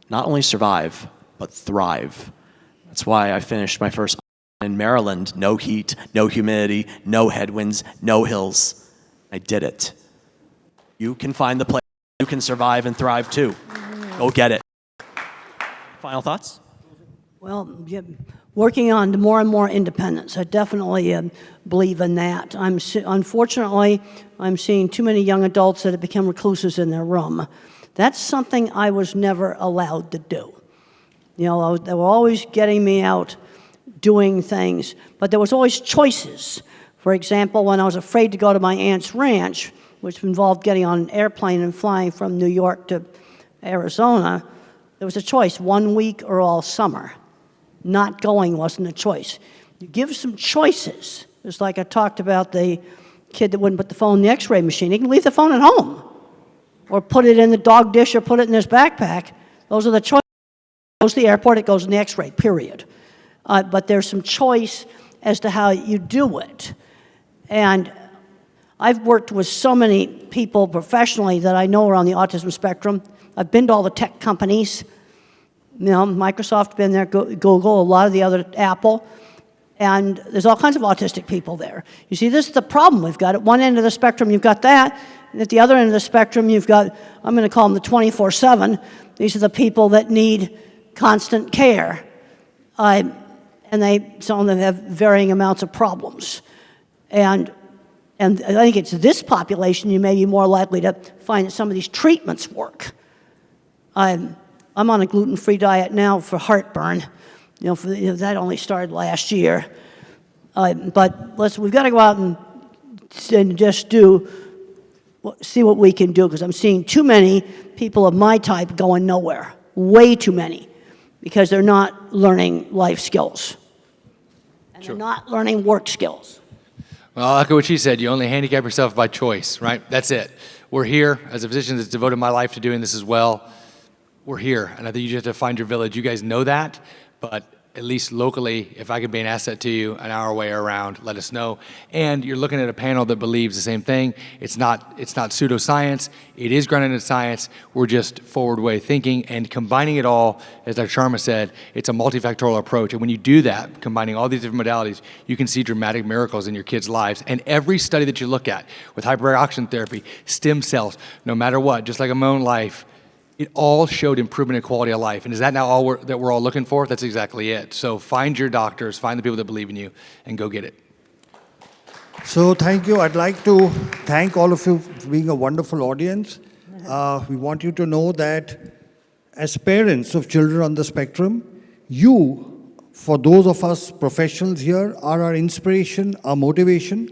not only survive, but thrive. That's why I finished my first in Maryland. No heat, no humidity, no headwinds, no hills. I did it. You can find the place you can survive and thrive too. Go get it. Final thoughts? Well, yeah, working on more and more independence. I definitely believe in that. Unfortunately, I'm seeing too many young adults that have become recluses in their room. That's something I was never allowed to do. You know, they were always getting me out doing things, but there was always choices. For example, when I was afraid to go to my aunt's ranch, which involved getting on an airplane and flying from New York to Arizona, there was a choice, 1 week or all summer. Not going wasn't a choice. You give some choices. It's like I talked about the kid that wouldn't put the phone in the x-ray machine. He can leave the phone at home, or put it in the dog dish, or put it in his backpack. Those are the choices. It goes to the airport, it goes in the x-ray, period. But there's some choice as to how you do it. And I've worked with so many people professionally that I know are on the autism spectrum. I've been to all the tech companies. You know, Microsoft, been there, Google, a lot of the other, Apple, and there's all kinds of autistic people there. You see, this is the problem we've got. At one end of the spectrum, you've got that, and at the other end of the spectrum, you've got, I'm going to call them the 24/7. These are the people that need constant care, and some of them have varying amounts of problems. And I think it's this population you may be more likely to find that some of these treatments work. I'm on a gluten-free diet now for heartburn. That only started last year. But we've got to go out and just see what we can do, because I'm seeing too many people of my type going nowhere. Way too many, because they're not learning life skills. And they're not learning work skills. Well, I'll echo what she said. You only handicap yourself by choice, right? That's it. We're here as a physician that's devoted my life to doing this as well. We're here, and I think you just have to find your village. You guys know that, but at least locally, if I could be an asset to you an hour way around, let us know. And you're looking at a panel that believes the same thing. It's not pseudoscience. It is grounded in science. We're just forward way thinking and combining it all. As Dr. Sharma said, it's a multifactorial approach. And when you do that, combining all these different modalities, you can see dramatic miracles in your kids' lives. And every study that you look at with hyperbaric oxygen therapy, stem cells, no matter what, just like in my own life, it all showed improvement in quality of life. And is that now all that we're all looking for? That's exactly it. So find your doctors, find the people that believe in you, and go get it. So thank you. I'd like to thank all of you for being a wonderful audience. We want you to know that as parents of children on the spectrum, you, for those of us professionals here, are our inspiration, our motivation.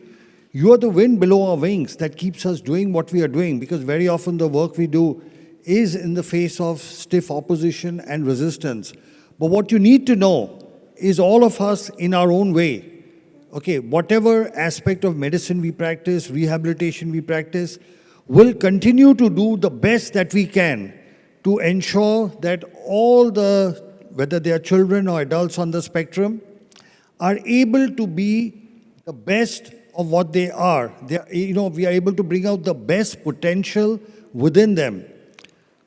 You are the wind below our wings that keeps us doing what we are doing, because very often the work we do is in the face of stiff opposition and resistance. But what you need to know is all of us in our own way, okay, whatever aspect of medicine we practice, rehabilitation we practice, will continue to do the best that we can to ensure that all whether they are children or adults on the spectrum, are able to be the best of what they are. We are able to bring out the best potential within them.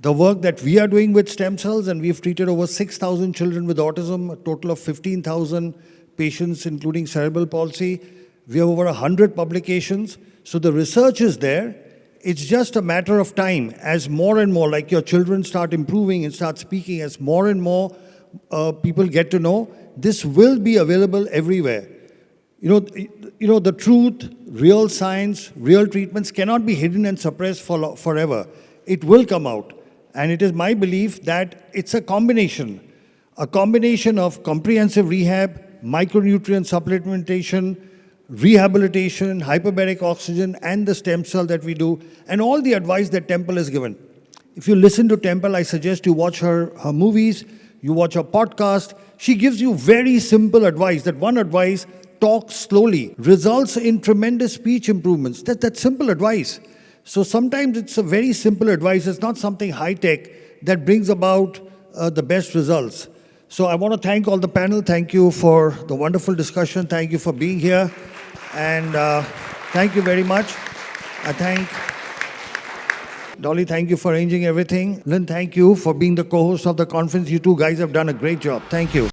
The work that we are doing with stem cells, and we've treated over 6,000 children with autism, a total of 15,000 patients, including cerebral palsy. We have over 100 publications. So the research is there. It's just a matter of time as more and more, like your children start improving and start speaking, as more and more people get to know, this will be available everywhere. The truth, real science, real treatments cannot be hidden and suppressed forever. It will come out. And it is my belief that it's a combination of comprehensive rehab, micronutrient supplementation, rehabilitation, hyperbaric oxygen, and the stem cell that we do, and all the advice that Temple has given. If you listen to Temple, I suggest you watch her movies, you watch her podcast. She gives you very simple advice. That one advice, talk slowly, results in tremendous speech improvements. That's simple advice. So sometimes it's a very simple advice. It's not something high-tech that brings about the best results. So I want to thank all the panel. Thank you for the wonderful discussion. Thank you for being here. And thank you very much. I thank Dolly, thank you for arranging everything. Lynn, thank you for being the co-host of the conference. You two guys have done a great job. Thank you.